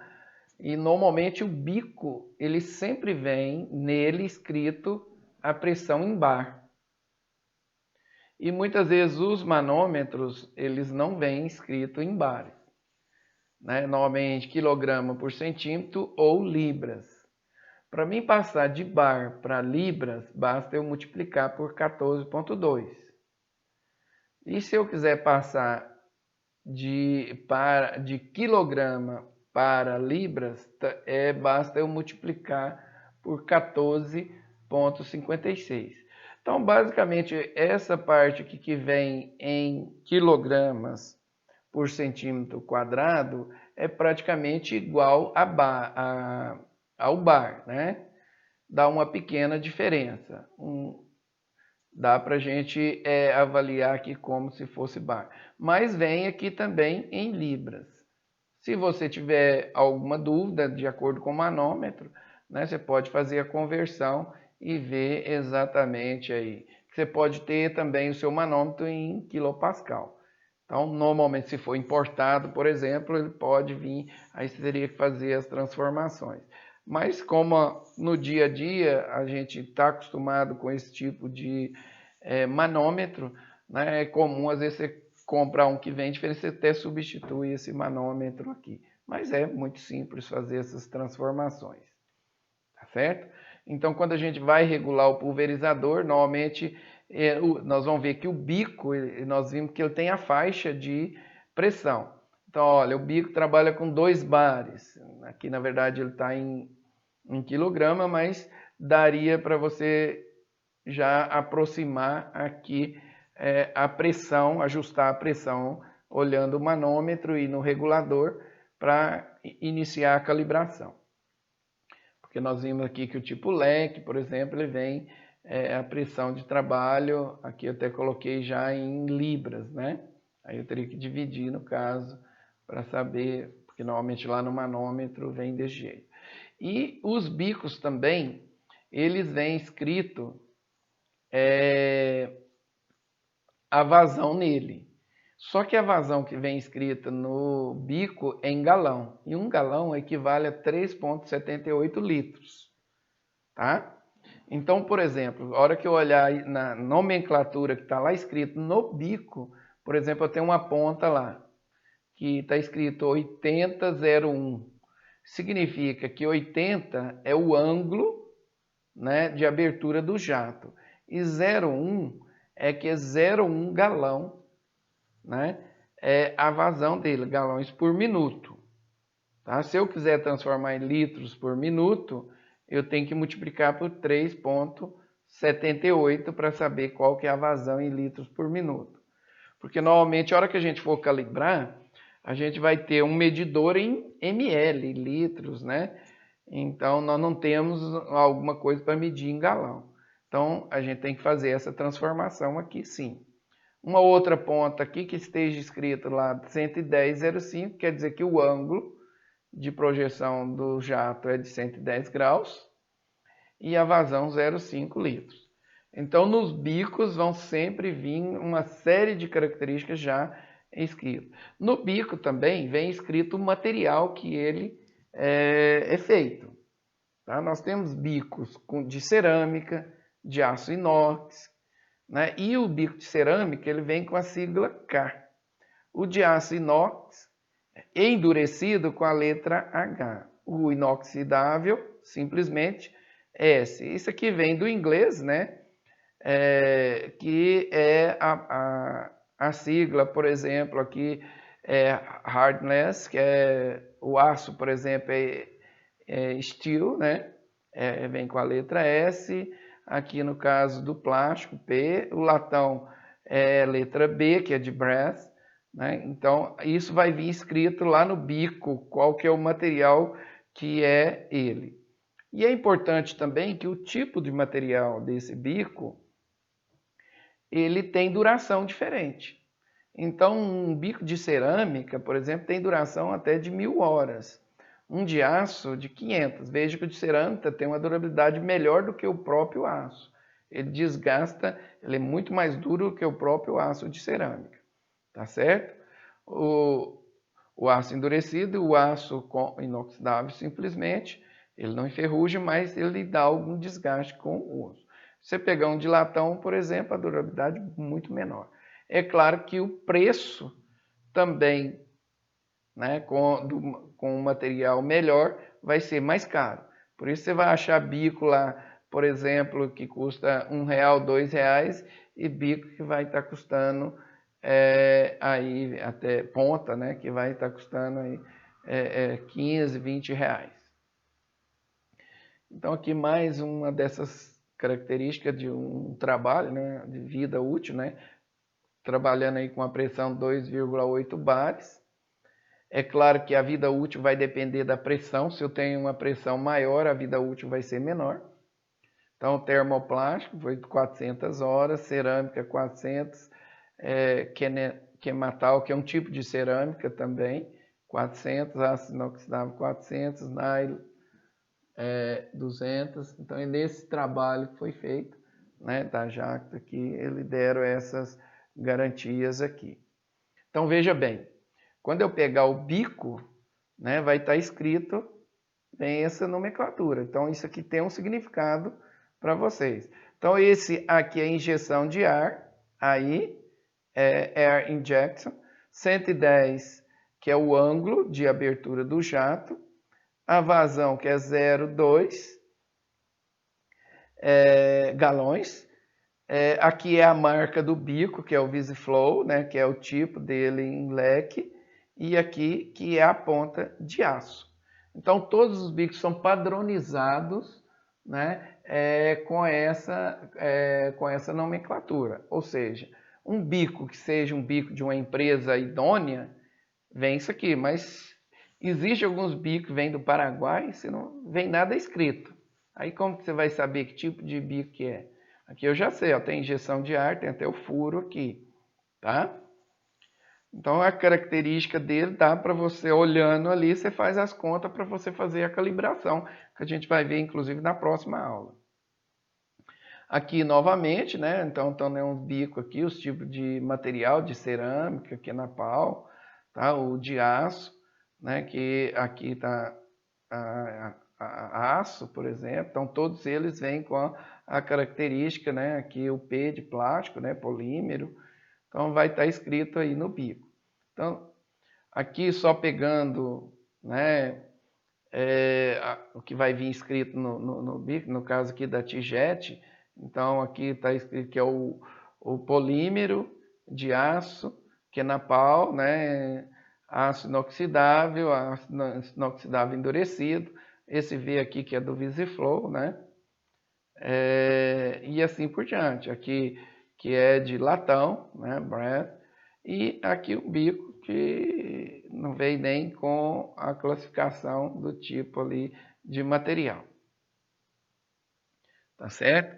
E normalmente o bico, ele sempre vem nele escrito a pressão em bar. E muitas vezes os manômetros, eles não vêm escrito em bares, né? Normalmente quilograma por centímetro ou libras. Para mim passar de bar para libras, basta eu multiplicar por 14,2. E se eu quiser passar de quilograma para libras, basta eu multiplicar por 14,56. Então, basicamente, essa parte aqui que vem em quilogramas por centímetro quadrado é praticamente igual ao bar, né? Dá uma pequena diferença. Dá para a gente avaliar aqui como se fosse bar. Mas vem aqui também em libras. Se você tiver alguma dúvida, de acordo com o manômetro, né, você pode fazer a conversão e ver exatamente aí. Você pode ter também o seu manômetro em quilopascal. Então, normalmente, se for importado, por exemplo, ele pode vir, aí você teria que fazer as transformações. Mas como no dia a dia a gente está acostumado com esse tipo de manômetro, né, é comum às vezes você comprar um que vem diferente, você até substitui esse manômetro aqui. Mas é muito simples fazer essas transformações, tá certo? Então, quando a gente vai regular o pulverizador, normalmente nós vamos ver que o bico, nós vimos que ele tem a faixa de pressão. Então, olha, o bico trabalha com 2 bares. Aqui, na verdade, ele está em quilograma, mas daria para você já aproximar aqui a pressão, ajustar a pressão, olhando o manômetro e no regulador para iniciar a calibração. Porque nós vimos aqui que o tipo leque, por exemplo, ele vem a pressão de trabalho, aqui eu até coloquei já em libras, né? Aí eu teria que dividir no caso, para saber, porque normalmente lá no manômetro vem desse jeito. E os bicos também, eles vêm escrito a vazão nele. Só que a vazão que vem escrita no bico é em galão. E um galão equivale a 3,78 litros. Tá? Então, por exemplo, a hora que eu olhar na nomenclatura que está lá escrito no bico, por exemplo, eu tenho uma ponta lá, que está escrito 80,01. Significa que 80 é o ângulo né, de abertura do jato. E 0,1 é que é 0,1 galão, né, é a vazão dele, galões por minuto. Tá? Se eu quiser transformar em litros por minuto, eu tenho que multiplicar por 3,78 para saber qual que é a vazão em litros por minuto. Porque normalmente, a hora que a gente for calibrar, a gente vai ter um medidor em ml, litros, né? Então, nós não temos alguma coisa para medir em galão. Então, a gente tem que fazer essa transformação aqui, sim. Uma outra ponta aqui que esteja escrito lá 110,05, quer dizer que o ângulo de projeção do jato é de 110 graus e a vazão 0,5 litros. Então, nos bicos vão sempre vir uma série de características já escritas. No bico também vem escrito o material que ele é feito. Tá? Nós temos bicos de cerâmica, de aço inox, né? E o bico de cerâmica ele vem com a sigla K. O de aço inox é endurecido com a letra H. O inoxidável, simplesmente S. Isso aqui vem do inglês, né? Que é a sigla, por exemplo, aqui é hardness, que é o aço, por exemplo, é steel, né? Vem com a letra S. Aqui no caso do plástico, P. O latão é letra B, que é de brass, né? Então, isso vai vir escrito lá no bico, qual que é o material que é ele. E é importante também que o tipo de material desse bico, ele tem duração diferente. Então, um bico de cerâmica, por exemplo, tem duração até de 1000 horas. Um de aço, de 500. Veja que o de cerâmica tem uma durabilidade melhor do que o próprio aço. Ele desgasta, ele é muito mais duro do que o próprio aço de cerâmica. Tá certo? O aço endurecido e o aço inoxidável, simplesmente, ele não enferruja, mas ele dá algum desgaste com o uso. Se você pegar um de latão, por exemplo, a durabilidade é muito menor. É claro que o preço também, né, com um material melhor, vai ser mais caro. Por isso você vai achar bico lá, por exemplo, que custa R$1, R$2, e bico que vai estar custando aí até ponta, né, que vai estar custando aí 15, R$20. Então aqui mais uma dessas características de um trabalho, né, de vida útil, né, trabalhando aí com a pressão 2,8 bares. É claro que a vida útil vai depender da pressão. Se eu tenho uma pressão maior, a vida útil vai ser menor. Então, termoplástico foi 400 horas, cerâmica 400, quematal, que é um tipo de cerâmica também, 400, aço inoxidável 400, nylon 200. Então, é nesse trabalho que foi feito, né, da Jacta, que eles deram essas garantias aqui. Então, veja bem, quando eu pegar o bico, né, vai estar escrito bem essa nomenclatura. Então, isso aqui tem um significado para vocês. Então, esse aqui é injeção de ar, aí é air injection, 110, que é o ângulo de abertura do jato, a vazão, que é 0,2 galões. Aqui é a marca do bico, que é o VisiFlow, né, que é o tipo dele em leque, e aqui que é a ponta de aço. Então, todos os bicos são padronizados, né, com essa nomenclatura. Ou seja, um bico que seja um bico de uma empresa idônea, vem isso aqui, mas existe alguns bicos que vêm do Paraguai, se não vem nada escrito. Aí como que você vai saber que tipo de bico que é? Aqui eu já sei, ó, tem injeção de ar, tem até o furo aqui, tá? Então a característica dele dá para você olhando ali, você faz as contas para você fazer a calibração, que a gente vai ver inclusive na próxima aula. Aqui novamente, né? Então tem uns bicos aqui, os tipos de material de cerâmica, que é na pau, tá? O de aço, né? Que aqui está aço, por exemplo. Então todos eles vêm com a característica, né? Aqui o P de plástico, né? Polímero. Então vai estar escrito aí no bico. Então aqui só pegando, né? o que vai vir escrito no bico, no caso aqui da Tijet. Então aqui está escrito que é o polímero de aço, que é Napal, né? Aço inoxidável, aço inoxidável endurecido. Esse V aqui que é do VisiFlow, né? E assim por diante. Aqui que é de latão, né? Brass. E aqui o bico que não vem nem com a classificação do tipo ali de material. Tá certo?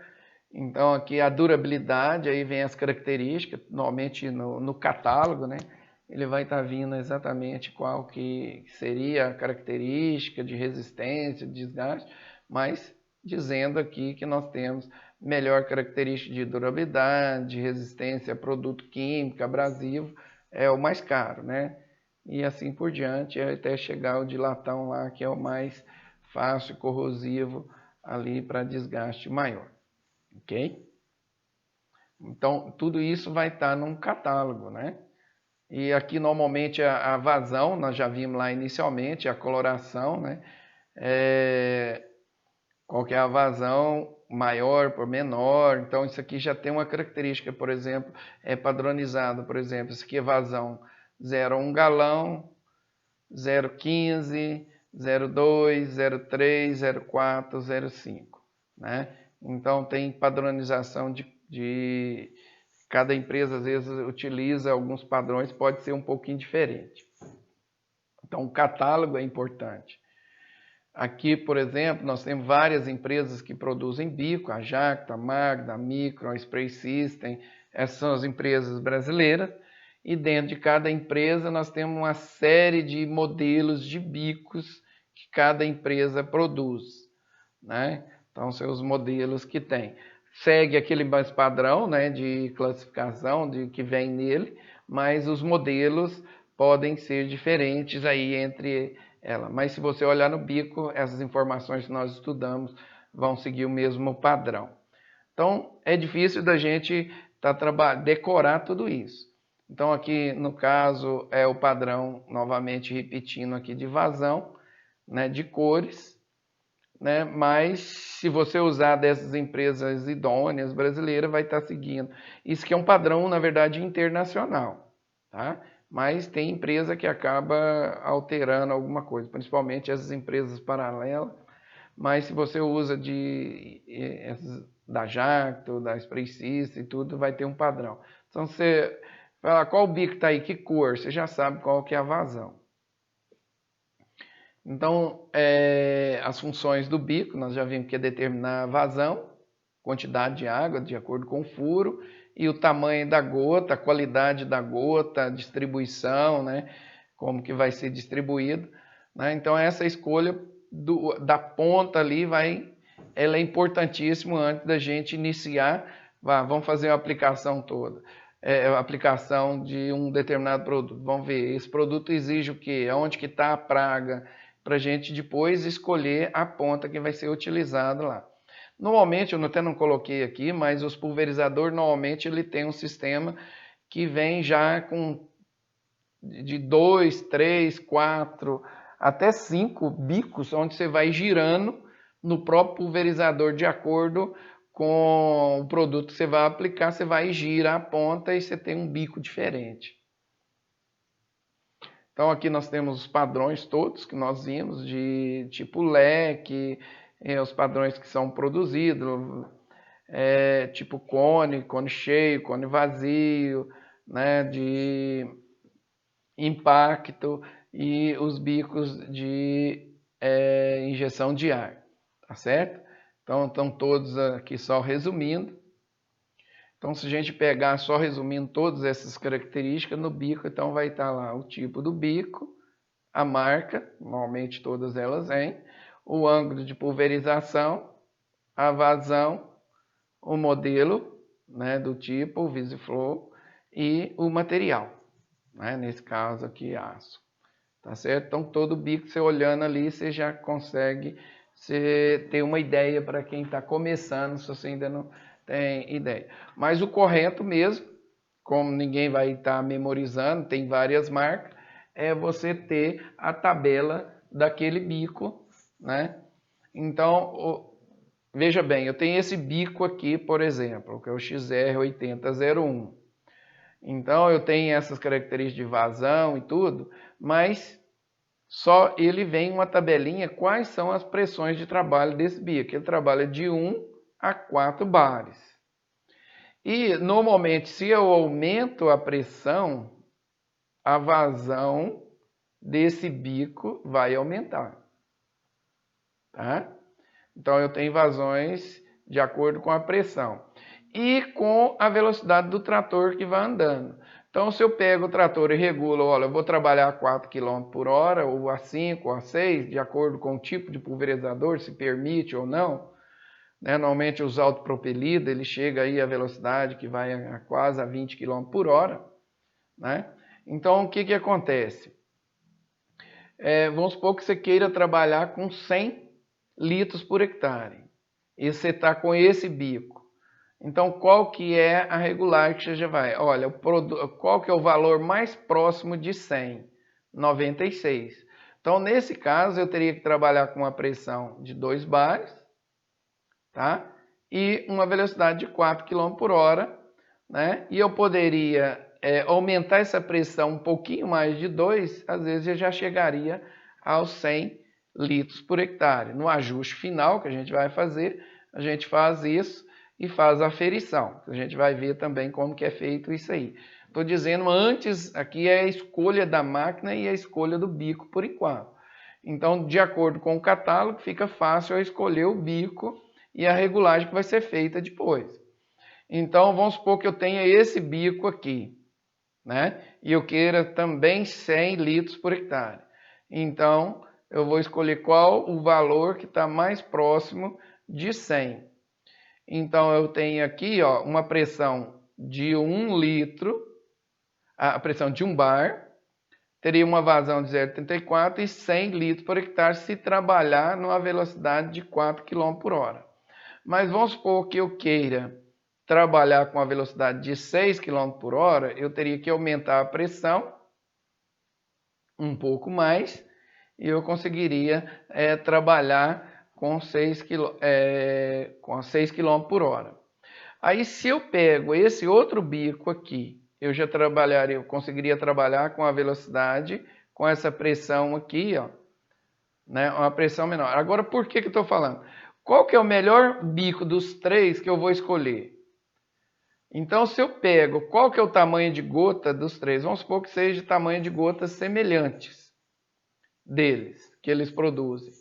Então aqui a durabilidade, aí vem as características, normalmente no catálogo, né? Ele vai estar vindo exatamente qual que seria a característica de resistência, de desgaste, mas dizendo aqui que nós temos melhor característica de durabilidade, de resistência a produto químico, abrasivo, é o mais caro, né? E assim por diante, até chegar o de latão lá, que é o mais fácil, corrosivo, ali para desgaste maior, ok? Então, tudo isso vai estar num catálogo, né? E aqui, normalmente, a vazão, nós já vimos lá inicialmente, a coloração, né? Qual que é a vazão maior por menor. Então, isso aqui já tem uma característica, por exemplo, é padronizado, por exemplo, isso aqui é vazão 0,1 galão, 0,15, 0,2, 0,3, 0,4, 0,5, né? Então tem padronização de cada empresa, às vezes utiliza alguns padrões, pode ser um pouquinho diferente. Então o catálogo é importante. Aqui, por exemplo, nós temos várias empresas que produzem bico, a Jacta, a Magda, a Micron, a Spray System, essas são as empresas brasileiras. E dentro de cada empresa nós temos uma série de modelos de bicos que cada empresa produz, né? Então são os modelos que tem. Segue aquele mais padrão, né, de classificação que vem nele, mas os modelos podem ser diferentes aí entre ela. Mas se você olhar no bico, essas informações que nós estudamos vão seguir o mesmo padrão. Então é difícil da gente decorar tudo isso. Então aqui no caso é o padrão, novamente repetindo aqui, de vazão, né, de cores, né, mas se você usar dessas empresas idôneas brasileiras, vai estar seguindo. Isso que é um padrão, na verdade, internacional, tá? Mas tem empresa que acaba alterando alguma coisa, principalmente essas empresas paralelas. Mas se você usa da Jacto, da Spray System e tudo, vai ter um padrão. Então você fala, qual bico está aí, que cor? Você já sabe qual que é a vazão. Então, as funções do bico, nós já vimos que é determinar a vazão, quantidade de água de acordo com o furo, e o tamanho da gota, a qualidade da gota, a distribuição, né? Como que vai ser distribuído, né? Então essa escolha da ponta ali ela é importantíssima antes da gente iniciar. Vamos fazer a aplicação toda. A aplicação de um determinado produto. Vamos ver, esse produto exige o quê? Onde que está a praga? Para a gente depois escolher a ponta que vai ser utilizada lá. Normalmente, eu até não coloquei aqui, mas os pulverizadores, normalmente, ele tem um sistema que vem já com de 2, 3, 4, até 5 bicos, onde você vai girando no próprio pulverizador de acordo com o produto que você vai aplicar, você vai girar a ponta e você tem um bico diferente. Então aqui nós temos os padrões todos que nós vimos, de tipo leque, os padrões que são produzidos, tipo cone cheio, cone vazio, né, de impacto e os bicos de injeção de ar, tá certo? Então estão todos aqui só resumindo. Então se a gente pegar só resumindo todas essas características no bico, então vai estar lá o tipo do bico, a marca, normalmente todas elas vêm, o ângulo de pulverização, a vazão, o modelo, né, do tipo, o VisiFlow e o material, né, nesse caso aqui aço, tá certo? Então todo bico você olhando ali, você já consegue ter uma ideia para quem está começando, se você ainda não tem ideia. Mas o correto mesmo, como ninguém vai estar memorizando, tem várias marcas, é você ter a tabela daquele bico né? Então, veja bem, eu tenho esse bico aqui, por exemplo, que é o XR8001. Então, eu tenho essas características de vazão e tudo, mas só ele vem uma tabelinha quais são as pressões de trabalho desse bico. Ele trabalha de 1 a 4 bares. E, normalmente, se eu aumento a pressão, a vazão desse bico vai aumentar. Tá? Então, eu tenho vazões de acordo com a pressão e com a velocidade do trator que vai andando. Então, se eu pego o trator e regulo, olha, eu vou trabalhar a 4 km por hora, ou a 5, ou a 6, de acordo com o tipo de pulverizador, se permite ou não. Né? Normalmente, os autopropelidos, ele chega aí a velocidade que vai a quase a 20 km por hora. Né? Então, o que, que acontece? Vamos supor que você queira trabalhar com 100 litros por hectare. E você está com esse bico. Então, qual que é a regular que você já vai? Olha, qual que é o valor mais próximo de 100? 96. Então, nesse caso, eu teria que trabalhar com uma pressão de 2 bares, tá? E uma velocidade de 4 km por hora, né? E eu poderia aumentar essa pressão um pouquinho mais de 2, às vezes eu já chegaria aos 100 litros por hectare. No ajuste final que a gente vai fazer, a gente faz isso e faz a aferição. A gente vai ver também como que é feito isso aí. Estou dizendo antes, aqui é a escolha da máquina e a escolha do bico por enquanto. Então, de acordo com o catálogo, fica fácil eu escolher o bico e a regulagem que vai ser feita depois. Então, vamos supor que eu tenha esse bico aqui, né? E eu queira também 100 litros por hectare. Então, eu vou escolher qual o valor que está mais próximo de 100. Então, eu tenho aqui ó, uma pressão de 1 litro, a pressão de 1 bar, teria uma vazão de 0,34 e 100 litros por hectare se trabalhar numa velocidade de 4 km por hora. Mas vamos supor que eu queira trabalhar com a velocidade de 6 km por hora, eu teria que aumentar a pressão um pouco mais e eu conseguiria trabalhar com 6 km por hora. Aí se eu pego esse outro bico aqui, eu conseguiria trabalhar com a velocidade, com essa pressão aqui, ó, né, uma pressão menor. Agora, por que eu estou falando? Qual que é o melhor bico dos 3 que eu vou escolher? Então, se eu pego qual que é o tamanho de gota dos 3, vamos supor que seja tamanho de gotas semelhantes deles, que eles produzem.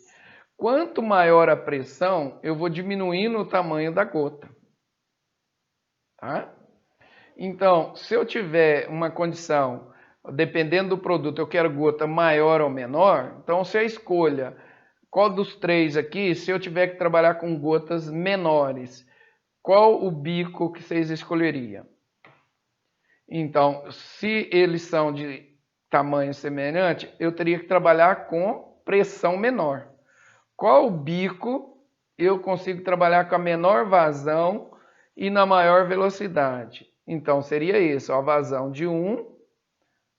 Quanto maior a pressão, eu vou diminuindo o tamanho da gota. Tá? Então, se eu tiver uma condição, dependendo do produto, eu quero gota maior ou menor, então se a escolha, qual dos 3 aqui, se eu tiver que trabalhar com gotas menores, qual o bico que vocês escolheriam? Então, se eles são de tamanho semelhante, eu teria que trabalhar com pressão menor. Qual bico eu consigo trabalhar com a menor vazão e na maior velocidade? Então, seria isso, a vazão de 1,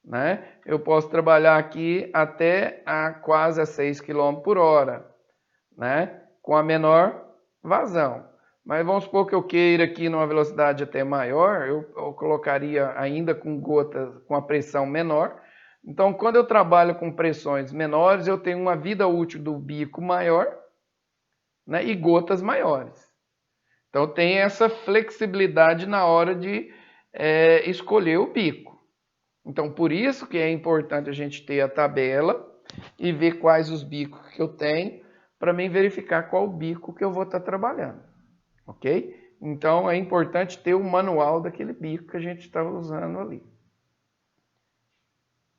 né? Eu posso trabalhar aqui até quase a 6 km por hora, né? Com a menor vazão. Mas vamos supor que eu queira aqui numa velocidade até maior, eu colocaria ainda com gotas com a pressão menor. Então, quando eu trabalho com pressões menores, eu tenho uma vida útil do bico maior, né, e gotas maiores. Então, tem essa flexibilidade na hora de escolher o bico. Então, por isso que é importante a gente ter a tabela e ver quais os bicos que eu tenho, para mim verificar qual bico que eu vou estar trabalhando. Ok? Então, é importante ter o manual daquele bico que a gente está usando ali.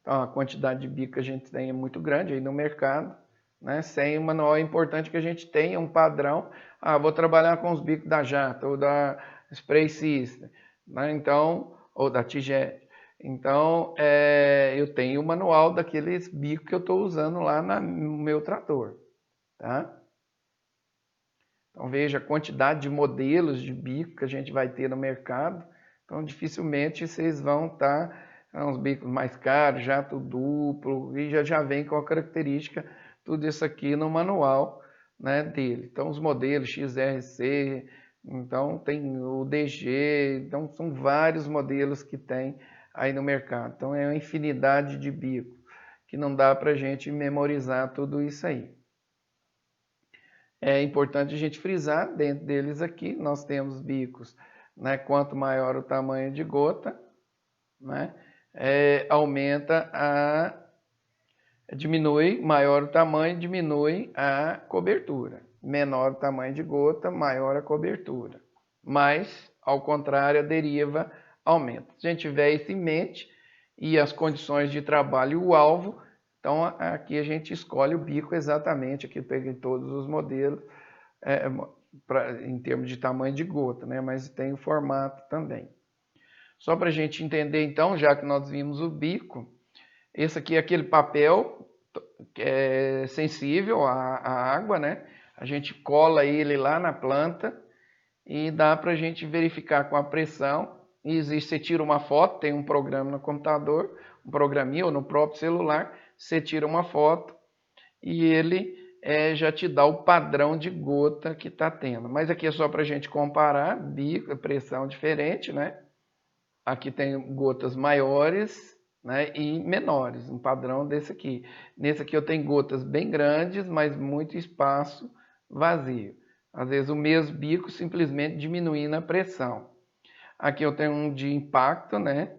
Então, a quantidade de bico que a gente tem é muito grande aí no mercado. Né? Sem o manual é importante que a gente tenha um padrão. Vou trabalhar com os bicos da Jata ou da Spray System, né? Então, ou da Tijet. Então, eu tenho o manual daqueles bicos que eu estou usando lá no meu trator. Tá? Então, veja a quantidade de modelos de bico que a gente vai ter no mercado. Então, dificilmente vocês vão estar uns bicos mais caros, jato duplo, e já vem com a característica tudo isso aqui no manual, né, dele. Então, os modelos XRC, então tem o DG, então são vários modelos que tem aí no mercado. Então, é uma infinidade de bicos, que não dá para a gente memorizar tudo isso aí. É importante a gente frisar, dentro deles aqui, nós temos bicos, né, quanto maior o tamanho de gota, né, diminui, maior o tamanho, diminui a cobertura. Menor o tamanho de gota, maior a cobertura. Mas, ao contrário, a deriva aumenta. Se a gente tiver isso em mente e as condições de trabalho e o alvo, então aqui a gente escolhe o bico exatamente, aqui eu peguei todos os modelos, em termos de tamanho de gota, né? Mas tem o formato também. Só para a gente entender então, já que nós vimos o bico, esse aqui é aquele papel sensível à água, né? A gente cola ele lá na planta e dá para a gente verificar com a pressão. E existe, você tira uma foto, tem um programa no computador, um programinha ou no próprio celular, você tira uma foto e ele já te dá o padrão de gota que está tendo. Mas aqui é só para a gente comparar, bico, pressão diferente, né? Aqui tem gotas maiores, né, e menores, um padrão desse aqui. Nesse aqui eu tenho gotas bem grandes, mas muito espaço vazio. Às vezes o mesmo bico simplesmente diminuindo a pressão. Aqui eu tenho um de impacto, né?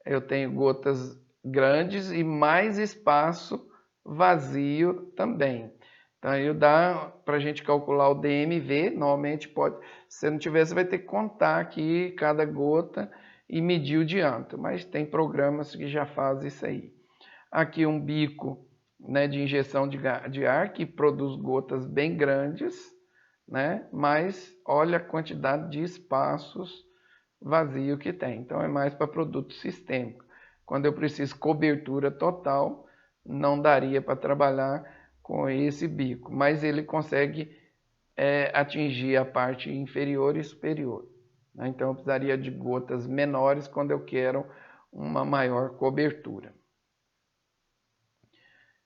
Eu tenho gotas grandes e mais espaço vazio também. Então aí dá para a gente calcular o DMV, normalmente pode, se não tiver, você vai ter que contar aqui cada gota e medir o diâmetro, mas tem programas que já fazem isso aí. Aqui um bico, né, de injeção de ar que produz gotas bem grandes, né, mas olha a quantidade de espaços vazio que tem. Então é mais para produto sistêmico. Quando eu preciso cobertura total, não daria para trabalhar com esse bico, mas ele consegue atingir a parte inferior e superior. Então eu precisaria de gotas menores quando eu quero uma maior cobertura.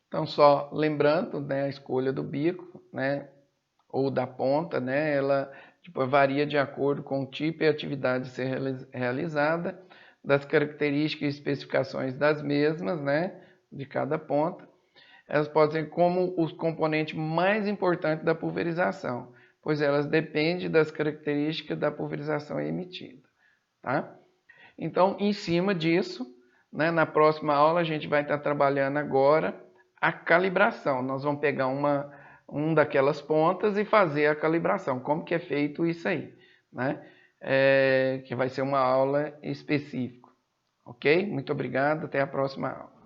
Então só lembrando, né, a escolha do bico, né, ou da ponta, né, ela varia de acordo com o tipo e atividade a ser realizada, das características e especificações das mesmas, né, de cada ponta. Elas podem ser como os componentes mais importantes da pulverização, pois elas dependem das características da pulverização emitida. Tá? Então, em cima disso, né, na próxima aula a gente vai estar trabalhando agora a calibração. Nós vamos pegar uma daquelas pontas e fazer a calibração. Como que é feito isso aí? Né? Que vai ser uma aula específica. Ok? Muito obrigado, até a próxima aula.